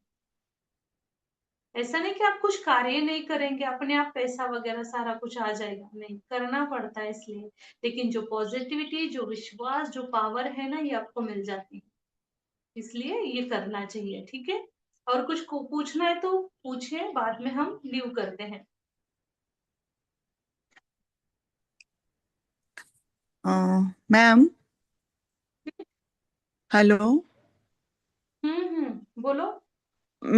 ऐसा नहीं कि आप कुछ कार्य नहीं करेंगे अपने आप पैसा वगैरह सारा कुछ आ जाएगा, नहीं, करना पड़ता है इसलिए. लेकिन जो पॉजिटिविटी, जो विश्वास, जो पावर है ना, ये आपको मिल जाती है. इसलिए ये करना चाहिए. ठीक है. और कुछ को पूछना है तो पूछिए, बाद में हम लीव करते हैं. Ma'am, hello. बोलो.